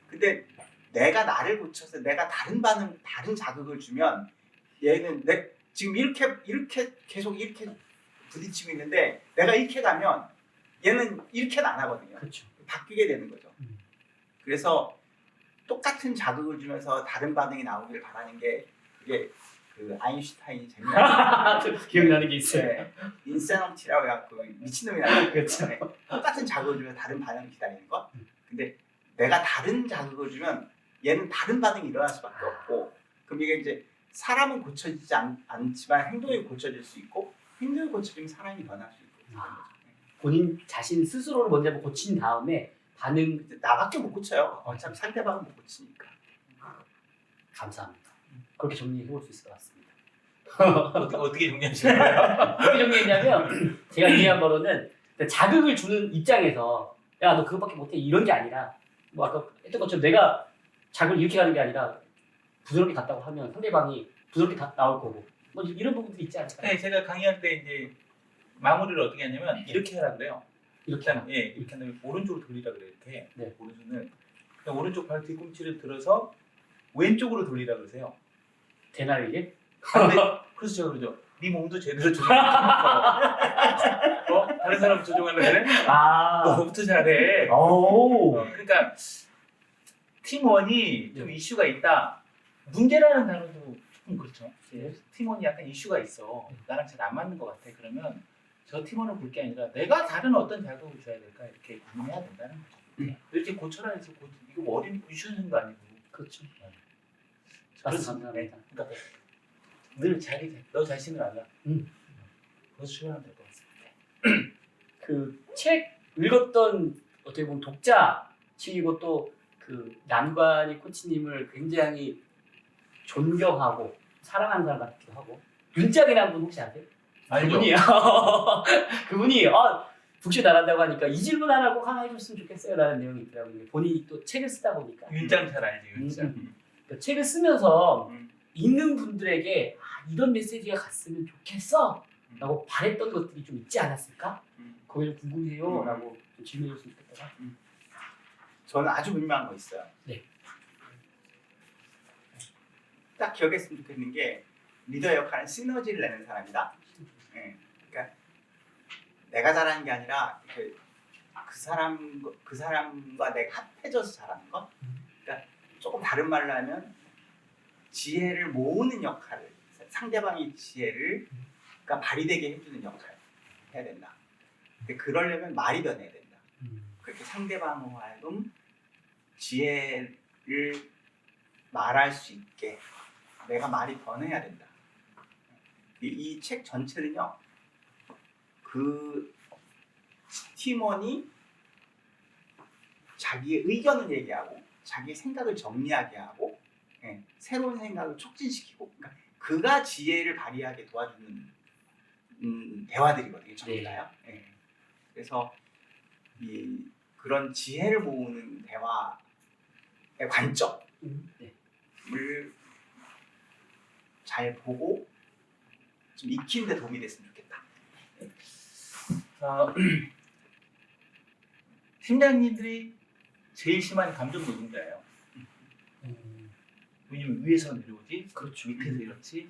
근데 내가 나를 고쳐서 내가 다른 자극을 주면 얘는 지금 이렇게 계속 이렇게 부딪히고 있는데 내가 이렇게 가면 얘는 이렇게는 안 하거든요. 그렇죠. 바뀌게 되는 거죠. 그래서 똑같은 자극을 주면서 다른 반응이 나오길 바라는 게 그게 그 아인슈타인이 재미나는 기억나는 게 있어요. 네, 인세너티라고 해갖고 미친놈이라고. 그렇죠. 똑같은 자극을 주면 다른 반응을 기다리는 것. 근데 내가 다른 자극을 주면 얘는 다른 반응이 일어날 수밖에 없고, 그럼 이게 이제 사람은 고쳐지지 않지만 행동이 고쳐질 수 있고, 행동이 고쳐지면 사람이 변할 수 있고. 본인 자신 스스로를 먼저 고친 다음에 반응. 나밖에 못 고쳐요. 어차피 상대방은 못 고치니까. 감사합니다. 그렇게 정리해볼 수 있을 것 같습니다. 어떻게 정리하시는 거예요? 어떻게 정리했냐면 제가 이해한 바로는 자극을 주는 입장에서 야 너 그것밖에 못해 이런 게 아니라 뭐 아까 했던 것처럼 내가 자극을 이렇게 가는 게 아니라 부드럽게 갔다고 하면 상대방이 부드럽게 나올 거고 뭐 이런 부분들이 있지 않을까요? 네, 제가 강의할 때 이제 마무리를 어떻게 하냐면 이렇게 하라 그래요. 이렇게 일단 이렇게 한 다음에 오른쪽으로 돌리라 그래요. 이렇게 네. 오른손을 그냥 오른쪽 발 뒤꿈치를 들어서 왼쪽으로 돌리라 그러세요. 되나요 이게? 근데 그래서 제가 그러죠. 네 몸도 제대로 조정 못하면서 다른 사람 조종하려 그래? 너부터 잘해. 오. 그러니까 팀원이 좀 이슈가 있다. 문제라는 단어도 조금 그렇죠. 팀원이 약간 이슈가 있어. 나랑 잘 안 맞는 것 같아. 그러면 저 팀원을 볼 게 아니라 내가 다른 어떤 자극을 줘야 될까 이렇게 고민해야 된다는 거죠. 이렇게 고쳐라 해서 이거 머리 이슈는 거 아니고. 그렇죠. 감사합니다. 그러니까 늘 너 자신을 알아. 그것을 실현하면 될 것 같습니다. 그 책 읽었던 어떻게 보면 독자층이고 또 그 남관희 코치님을 굉장히 존경하고 사랑하는 사람 같기도 하고 윤짱이라는 분 혹시 아세요? 알죠. 그분이요. 그분이 북쇼 나간다고 하니까 이 질문 하나 꼭 하나 해줬으면 좋겠어요 라는 내용이 있더라고요. 본인이 또 책을 쓰다 보니까 윤짱 잘 알지 윤짱. 그 책을 쓰면서 읽는 분들에게 이런 메시지가 갔으면 좋겠어 라고 바랬던 것들이 좀 있지 않았을까? 그게 좀 궁금해요 라고 좀 질문해줬으면 좋겠다. 저는 아주 분명한 거 있어요. 네. 딱 기억했으면 좋겠는 게 리더 역할은 시너지를 내는 사람이다. 예. 그러니까 내가 잘하는 게 아니라 그 사람과 내가 합해져서 잘하는 것. 그러니까 조금 다른 말로 하면 지혜를 모으는 역할을 상대방의 지혜를 그러니까 발휘되게 해주는 역할을 해야 된다. 근데 그러려면 말이 변해야 된다. 그렇게 상대방으로 하여금 지혜를 말할 수 있게 내가 말이 변해야 된다. 이 책 전체는요. 그 팀원이 자기의 의견을 얘기하고 자기 생각을 정리하게 하고 새로운 생각을 촉진시키고 그러니까 그가 지혜를 발휘하게 도와주는 대화들이거든요. 전부 다요. 그래서 그런 지혜를 모으는 대화의 관점을 잘 보고 좀 익히는 데 도움이 됐으면 좋겠다. 팀장님들이 제일 심한 감정 노동자예요. 왜냐면 위에서 내려오지, 그렇죠. 밑에서 이렇지.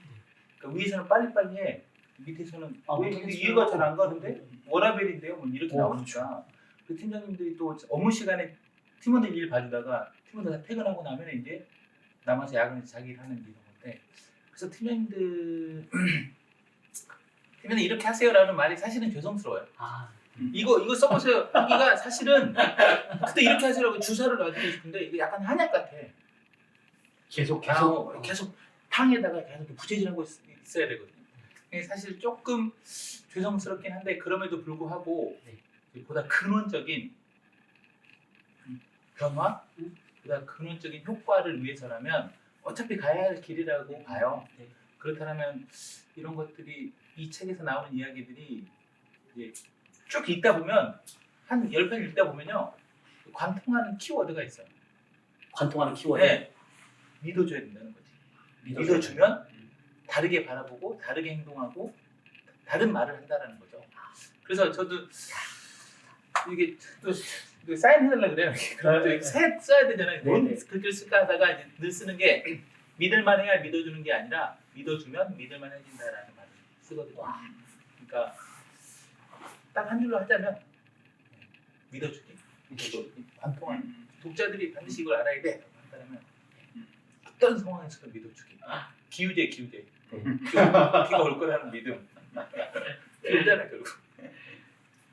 그러니까 위에서는 빨리빨리 해. 밑에서는 왜 못하겠어요. 이해가 잘 안 가는데 워라벨인데요, 뭐 이렇게 나오니까. 그렇죠. 그 팀장님들이 또 업무 시간에 팀원들 일 봐주다가 팀원들 다 퇴근하고 나면 이제 남아서 야근해서 자기 일 하는 이런 건데. 그래서 팀장님들 이렇게 하세요라는 말이 사실은 죄송스러워요. 이거 써보세요. 여기가 사실은 그때 이렇게 하시라고 주사를 놔주고 싶은데 이게 약간 한약 같아. 계속 계속 탕에다가 계속 부채질하고 있어야 되거든요. 사실 조금 죄송스럽긴 한데 그럼에도 불구하고 보다 근원적인 변화, 보다 근원적인 효과를 위해서라면 어차피 가야 할 길이라고 봐요. 그렇다면 이런 것들이 이 책에서 나오는 이야기들이 이제 쭉 읽다 보면 한 10편 읽다 보면요 관통하는 키워드가 있어요. 관통하는 키워드. 네. 믿어줘야 된다는 거지. 믿어주면 다르게 바라보고 다르게 행동하고 다른 말을 한다라는 거죠. 그래서 저도 이게 또 사인해달라고 그래요. 그럼 또 써야 되잖아요. 뭔 글귀를 쓸까 하다가 이제 늘 쓰는 게 믿을만해야 믿어주는 게 아니라 믿어주면 믿을만해진다라는 말을 쓰거든요. 그러니까 딱 한 줄로 하자면 믿어주기. 관통하는 독자들이 반드시 이걸 알아야 돼. 한다면 어떤 상황에서도 믿어주기. 기우제. 비가 올 거라는 믿음. 기우잖아 결국.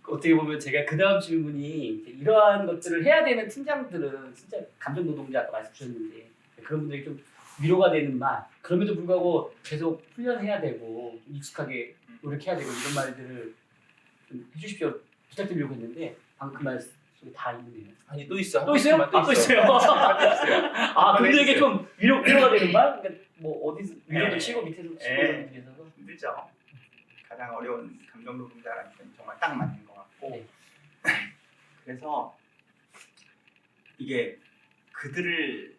어떻게 보면 제가 그 다음 질문이 이러한 것들을 해야 되는 팀장들은 진짜 감정 노동자 아까 말씀 주셨는데 그런 분들이 좀 위로가 되는 말 그럼에도 불구하고 계속 훈련해야 되고 좀 익숙하게 노력해야 되고 이런 말들을 좀 해주십시오 부탁드리려고 했는데 방금 그 말씀 속에 다 있네요. 아니 또 있어. 또 있어요? 또 있어요. 아 그분들에게 좀 위로가 되는 말? 그러니까 뭐 어디서 위로도 치고 밑에서 치고 이런 분들에서 힘들죠. 가장 어려운 감정 노동자라는 건 정말 딱 맞는 것 같고 그래서 이게 그들을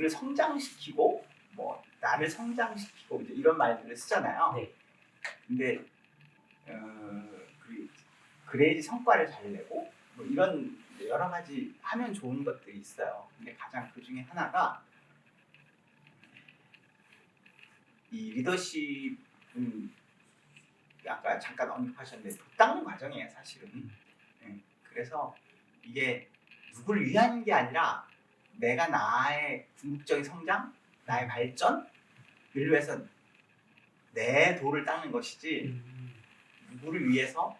성장시키고 뭐 나를 성장시키고 이제 이런 말들을 쓰잖아요. 근데 그래야지 성과를 잘 내고 뭐 이런 여러 가지 하면 좋은 것들이 있어요. 근데 가장 그 중에 하나가 이 리더십은 아까 잠깐 언급하셨는데 닦는 과정이에요, 사실은. 그래서 이게 누굴 위하는 게 아니라 내가 나의 궁극적인 성장, 나의 발전을 위해서 내 도를 닦는 것이지 누구를 위해서,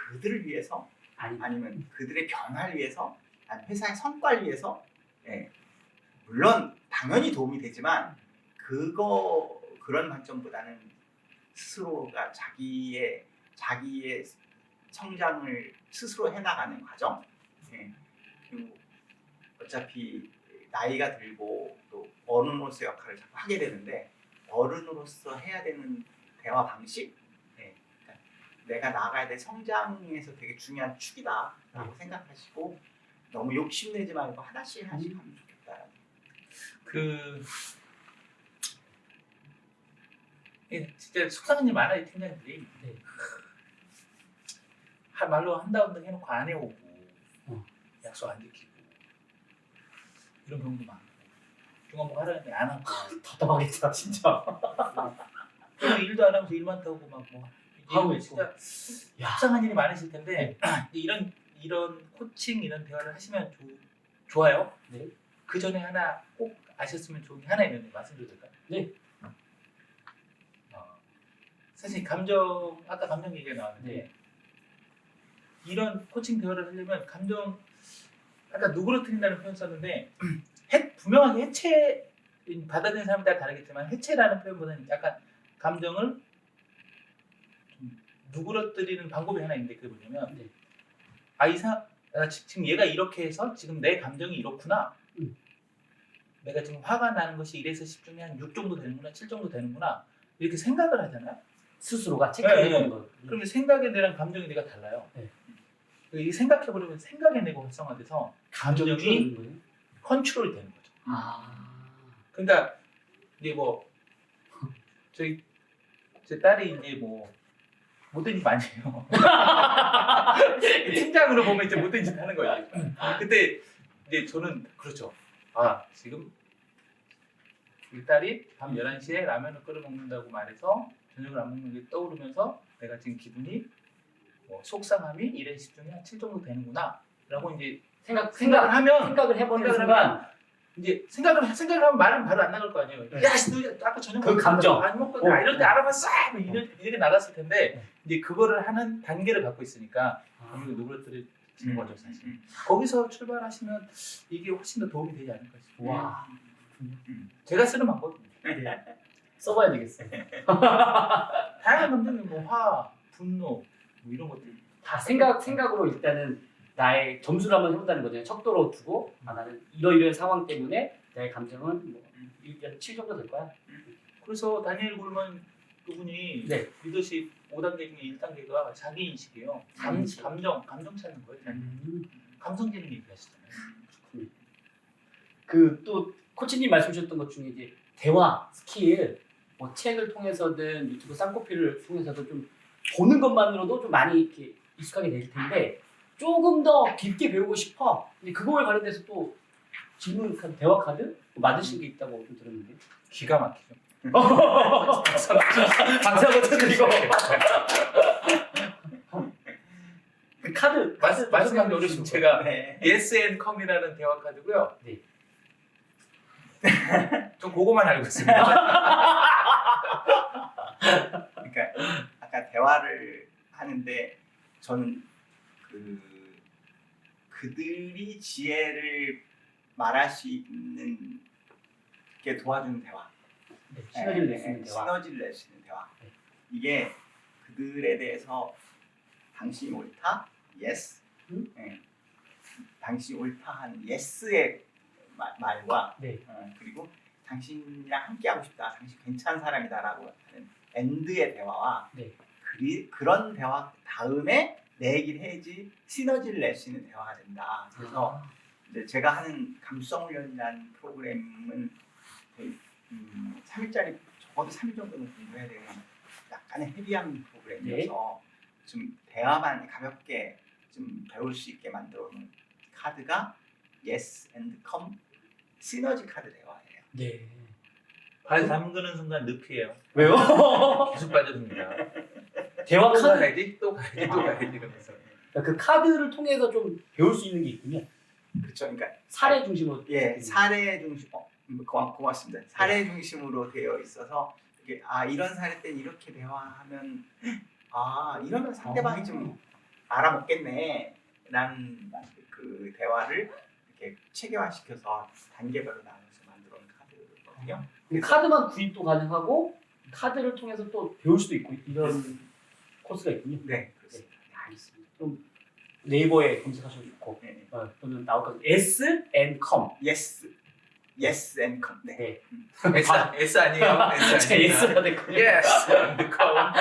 그들을 위해서 아니면 그들의 변화를 위해서 아니면 회사의 성과를 위해서 물론 당연히 도움이 되지만 그런 관점보다는 스스로가 자기의 성장을 스스로 해나가는 과정. 그리고 어차피 나이가 들고 또 어른으로서 역할을 자꾸 하게 되는데 어른으로서 해야 되는 대화 방식, 그러니까 내가 나가야 될 성장에서 되게 중요한 축이다라고 생각하시고 너무 욕심내지 말고 하나씩 하면 좋겠다. 진짜 속상한 일 많아요 팀장들이. 말로 한다고 해놓고 안 해오고 약속 안 지키고 이런 경우도 많고 중간고 하라는데 안 하고 답답하겠다 진짜. 그리고 일도 안 하면서 일만 타고 막뭐 하고 있고. 진짜 야. 속상한 일이 많으실 텐데 이런 코칭 이런 대화를 하시면 좋아요. 네. 그 전에 하나 꼭 아셨으면 좋은 게 하나 있는데 말씀드려도 될까요? 네. 사실 아까 감정 얘기가 나왔는데 네. 이런 코칭 대화를 하려면 감정 아까 누그러뜨린다는 표현 썼는데 분명하게 해체 받아들이는 사람에 따라 다르겠지만 해체라는 표현보다는 약간 감정을 좀 누그러뜨리는 방법이 하나 있는데 그게 뭐냐면 네. 지금 얘가 이렇게 해서 지금 내 감정이 이렇구나. 내가 지금 화가 나는 것이 1에서 10 중에 한 6 정도 되는구나, 7 정도 되는구나 이렇게 생각을 하잖아요. 스스로가 체크해보는 거. 그러면 생각의 내랑 감정의 내가 달라요. 네. 이 생각해보려면 생각의 내가 활성화돼서 감정이 줄어드는 거예요? 컨트롤 되는 거죠. 그러니까 이제 뭐 제 딸이 이제 뭐 못된 짓 많이 해요. 팀장으로 보면 이제 못된 짓 하는 거예요. 그때 이제 저는 그렇죠. 지금 우리 딸이 밤 11시에 라면을 끓여 먹는다고 말해서 저녁을 안 먹는 게 떠오르면서 내가 지금 기분이 뭐 속상함이 1에서 10 중에 한 7 정도 되는구나 라고 이제 생각을 하면 생각을 해보는 생각을 순간 이제 생각을 하면 말은 바로 안 나갈 거 아니에요. 네. 야, 너 아까 저녁 그 감정. 안 먹고 이럴 때 알아봤어. 뭐 네. 이렇게 나갔을 텐데 네. 이제 그거를 하는 단계를 갖고 있으니까 감정이 누그러뜨리는 거죠, 사실. 거기서 출발하시면 이게 훨씬 더 도움이 되지 않을까 싶어요. 와. 제가 쓰는 방법입니다. 써봐야 되겠어요. 다양한 감정이 뭐 화, 분노 뭐 이런 것들. 다 생각으로 일단은 나의 점수를 한번 해본다는 거잖아요. 척도로 두고 나는 이러이러한 상황 때문에 나의 감정은 뭐 7 정도 될 거야. 그래서 다니엘 굴먼 그분이 네. 리더십 5단계 중에 1단계가 자기 인식이에요. 자기인식. 감정 찾는 거예요. 감성적인 얘기 하시잖아요. 그 또 코치님 말씀 주셨던 것 중에 이제 대화 스킬, 뭐 책을 통해서든 유튜브 쌍코피를 통해서도 좀 보는 것만으로도 좀 많이 이렇게 익숙하게 될 텐데 조금 더 깊게 배우고 싶어. 근데 그거에 관련돼서 또 질문 카드, 대화 카드 뭐 만드신 게 있다고 좀 들었는데. 기가 막히죠. 박수 한번 쳐드리고. 그 카드 말씀하기 어려우시면 제가 네. Yes and Come이라는 대화 카드고요. 네. 좀 그거만 알고 있습니다. 그러니까 아까 대화를 하는데 저는 그들이 지혜를 말할 수 있는 게 도와주는 대화. 네, 시너지를 낼 수 있는 대화. 시너지를 낼 수 있는 대화. 네. 이게 그들에 대해서 당신이 옳다, yes. 네. 당신이 옳다 하는 yes의 말과 네. 그리고 당신이랑 함께하고 싶다, 당신 괜찮은 사람이다라고 하는 and의 대화와 네. 그런 대화 다음에 내 얘기를 해야지 시너지를 낼 수 있는 대화가 된다. 그래서 이제 제가 하는 감수성훈련이라는 프로그램은 3일짜리 적어도 3일 정도는 공부해야 되는 약간의 헤비한 프로그램이어서 좀 대화만 가볍게 좀 배울 수 있게 만들어 놓은 카드가 Yes and Come 시너지 카드 대화예요. 네. 발 담그는 순간 늪이에요. 왜요? 계속 빠져듭니다. 대화 또 카드. 가야지, 또 가야지, 또 가야지 이러면서. 그 카드를 통해서 좀 배울 수 있는 게 있군요. 그렇죠. 그러니까 사례 중심으로. 사례 중심. 고맙습니다. 사례 중심으로 되어 있어서 이게 이런 사례 때 이렇게 대화하면 이러면 상대방이 좀 알아먹겠네. 라는 그 대화를 이렇게 체계화시켜서 단계별로 나눠서 만들어 놓은 카드거든요. 카드만 구입도 가능하고 카드를 통해서 또 배울 수도 있고 이런 코스가 있군요. 네, 그렇습니다. 네, 알겠습니다. 그럼 네이버에 검색하셔도 좋고 네. 또는 나올 것 같아요. S and com. Yes and come. 네. 네. S 아니에요. S 제가 S가 됐군요. Yes and Come.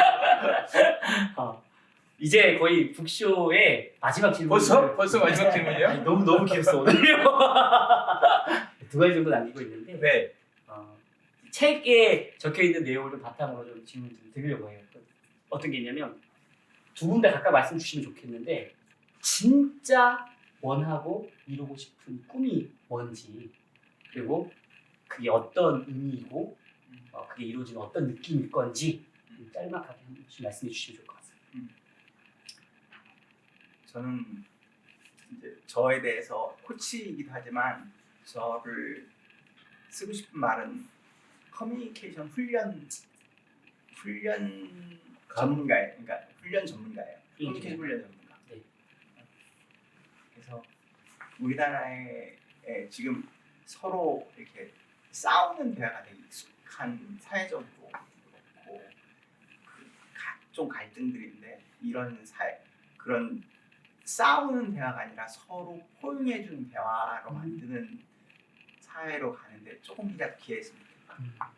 이제 거의 북쇼의 마지막 질문. 벌써 마지막 질문이요? 너무 길었어 오늘. 두 가지 정도 남기고 있는데 네. 책에 적혀 있는 내용을 바탕으로 좀 질문 좀 드리려고 해요. 어떤 게 있냐면 두 분 다 각각 말씀 주시면 좋겠는데 진짜 원하고 이루고 싶은 꿈이 뭔지 그리고 그게 어떤 의미이고 그게 이루어지는 어떤 느낌일 건지 짤막하게 한 번씩 말씀해 주시면 좋을 것 같습니다. 저는 이제 저에 대해서 코치이기도 하지만 저를 쓰고 싶은 말은 커뮤니케이션 훈련 전문가예요. 그러니까 훈련 전문가예요. 커뮤니케이션 훈련 전문가. 네. 그래서 우리나라에 지금 서로 이렇게 싸우는 대화가 되게 익숙한 사회적으로 그렇고 그 각종 갈등들인데 이런 그런 싸우는 대화가 아니라 서로 포용해주는 대화로 만드는 사회로 가는데 조금이라도 기회했으면 좋겠다.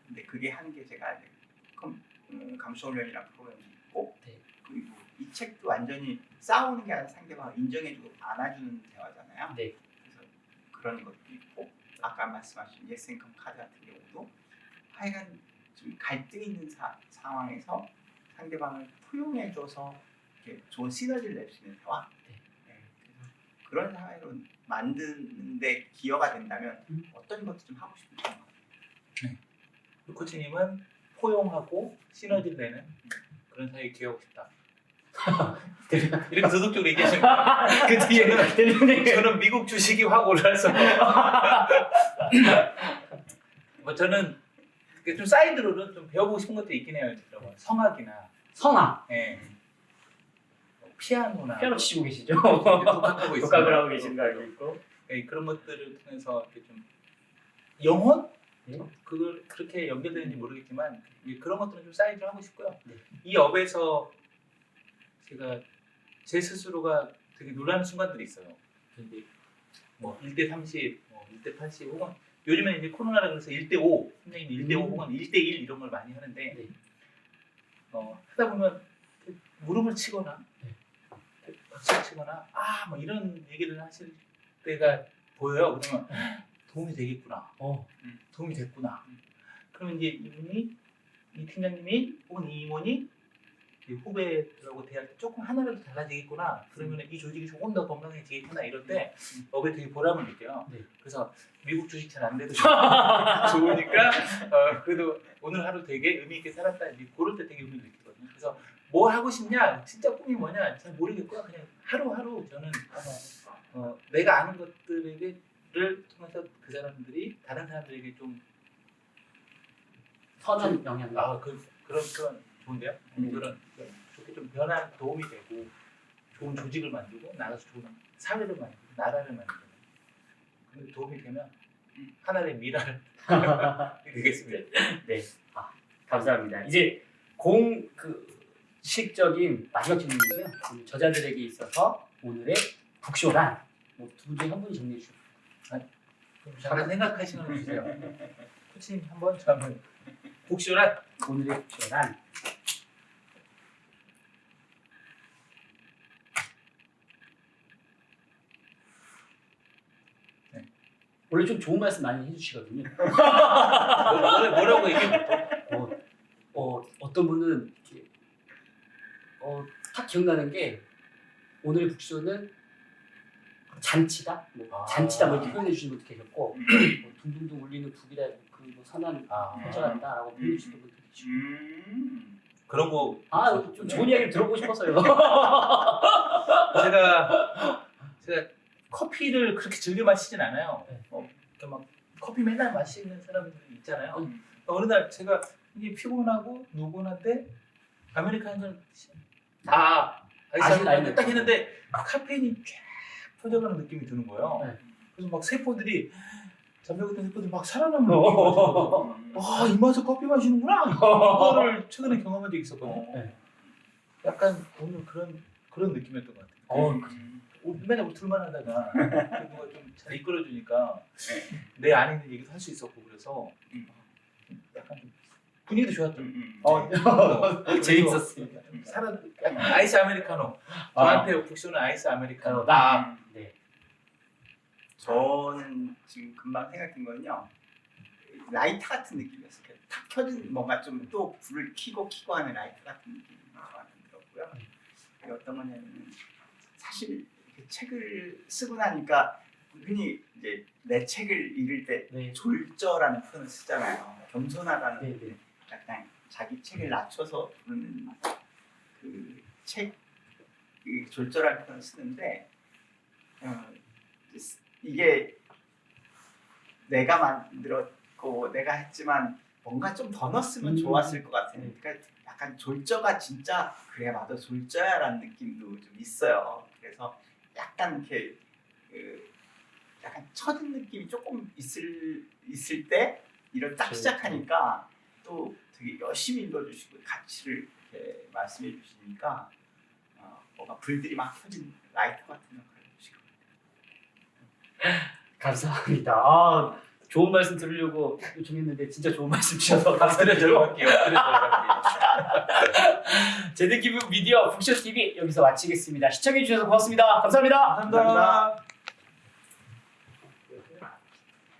근데 그게 한 게 제가 이제 감수훈련이라는 프로그램이 있고 네. 그리고 이 책도 완전히 싸우는 게 아니라 상대방을 인정해주고 안아주는 대화잖아요. 네. 그래서 그런 것도 있고 아까 말씀하신 예스앤컴 카드 같은 경우도 하여간 좀 갈등 있는 상황에서 상대방을 포용해줘서 이렇게 좋은 시너지를 낼 수 있는 대화. 네. 네. 그래서 그런 사회로 만드는데 기여가 된다면 어떤 것도 좀 하고 싶은 것 같아요. 코치님은 포용하고 시너지를 내는 그런 사회에 기여하고 싶다. 이렇게 도덕적으로 얘기하시는 거예요. 그 뒤에 저는 미국 주식이 확 올라서 뭐 저는 좀 사이드로는 좀 배워보고 싶은 것도 있긴 해요. 여러분. 성악이나 성악 예. 피아노나 피아노 치시고 계시죠? 독학하고 있습니다. 독학을 하고 계신 거 알고 있고 예, 그런 것들을 통해서 이렇게 좀 영혼? 네. 그걸 그렇게 연결되는지 모르겠지만 그런 것들은 좀 사이드로 하고 싶고요. 네. 이 업에서 제가 제 스스로가 되게 놀라는 순간들이 있어요. 이제 뭐 1대 30, 뭐 1대 80 혹은 요즘에는 이제 코로나라 그래서 1대 5, 선생님 1대 5 혹은 1대 1 이런 걸 많이 하는데 네. 하다 보면 무릎을 치거나 네. 박수를 치거나 뭐 이런 얘기를 하실 때가 보여요. 그러면 도움이 되겠구나. 도움이 됐구나. 그러면 이제 이분이 이 팀장님이 혹은 이 임원이 이 후배들하고 대할 때 조금 하나라도 달라지겠구나. 그러면 이 조직이 조금 더 건강해지겠구나. 이럴 때 업에 되게 보람을 느껴요. 네. 그래서 미국 주식 잘 안 돼도 좋으니까 그래도 오늘 하루 되게 의미 있게 살았다. 이제 그럴 때 되게 의미를 느끼거든요. 그래서 뭐 하고 싶냐, 진짜 꿈이 뭐냐 잘 모르겠고요. 그냥 하루하루 저는 내가 아는 것들을 통해서 그 사람들이 다른 사람들에게 좀 선한 영향. 그런 좋은데요? 그런 좋게 좀 변한 도움이 되고 좋은 조직을 만들고 나가서 좋은 사회를 만들고 나라를 만들고 근데 도움이 되면 하나의 미랄 되겠습니다. 네. 감사합니다. 이제 공식적인 마지막 질문이고요. 저자들에게 있어서 오늘의 북쇼란 두 분 중에 한 분이 정리해 주세요. 잠깐 생각하시는 거 주세요. 코치님 한번 저는 북쇼란 오늘의 북쇼란 원래 좀 좋은 말씀 많이 해주시거든요. 뭐라고 얘기해? 어떤 분은 이렇게, 딱 기억나는 게 오늘의 북쇼는 잔치다, 잔치다 뭐 이렇게 표현해 주시는 분도 계셨고 뭐 둥둥둥 울리는 북이다 그뭐 선한 현장한다라고 표현해 주시는 분도 계시고 그런 거 좀 좋은 이야기를 들어보고 싶어서요. 제가 커피를 그렇게 즐겨 마시진 않아요. 네. 이렇게 막 커피 맨날 마시는 사람들이 있잖아요. 어느 날 제가 이게 피곤하고 누구한테 아메리카노 아이스 아메리카노 딱 했는데 카페인이 쫙 퍼져가는 느낌이 드는 거예요. 네. 그래서 막 세포들이 잠겨있던 세포들이 막 살아나는 느낌이 이 맛에 커피 마시는구나. 이거를 최근에 경험한 적이 있었거든요. 네. 약간 오늘 그런 느낌이었던 것 같아요. 맨날 둘만 하다가 누가 좀 잘 이끌어주니까 내 안에 있는 얘기도 할 수 있었고 그래서 약간 좀 분위기도 좋았죠. 재밌었습니다. 약간 아이스 아메리카노. 저한테 북쇼는 아이스 아메리카노다. 네. 저는 지금 금방 생각된 거는요. 라이터 같은 느낌이었어요. 탁 켜진 뭔가 좀 또 불을 켜고 하는 라이터 같은 느낌이 저한테 들었고요. 이게 어떤 거냐면 사실 이렇게 책을 쓰고 나니까 흔히 이제 내 책을 읽을 때 네. 졸저라는 표현을 쓰잖아요. 겸손하다는 네, 네. 약간 자기 책을 낮춰서 부르는 그책 졸저라는 표현을 쓰는데 이게 내가 만들었고 내가 했지만 뭔가 좀 더 넣었으면 좋았을 것 같아요. 그러니까 약간 졸저가 진짜 그래 맞아 졸저야라는 느낌도 좀 있어요. 그래서 약간 이렇게 약간 처진 느낌이 조금 있을 때 이걸 딱 시작하니까 또 되게 열심히 읽어주시고 가치를 이렇게 말씀해 주시니까 뭔가 불들이 막 켜진 라이터 같은 역할을 해주시고 감사합니다. 아, 좋은 말씀 들으려고 요청했는데 진짜 좋은 말씀 주셔서 감사드려요. 들어갈게요. 제드기브 미디어 북쇼 TV 여기서 마치겠습니다. 시청해 주셔서 고맙습니다. 감사합니다. 감사합니다.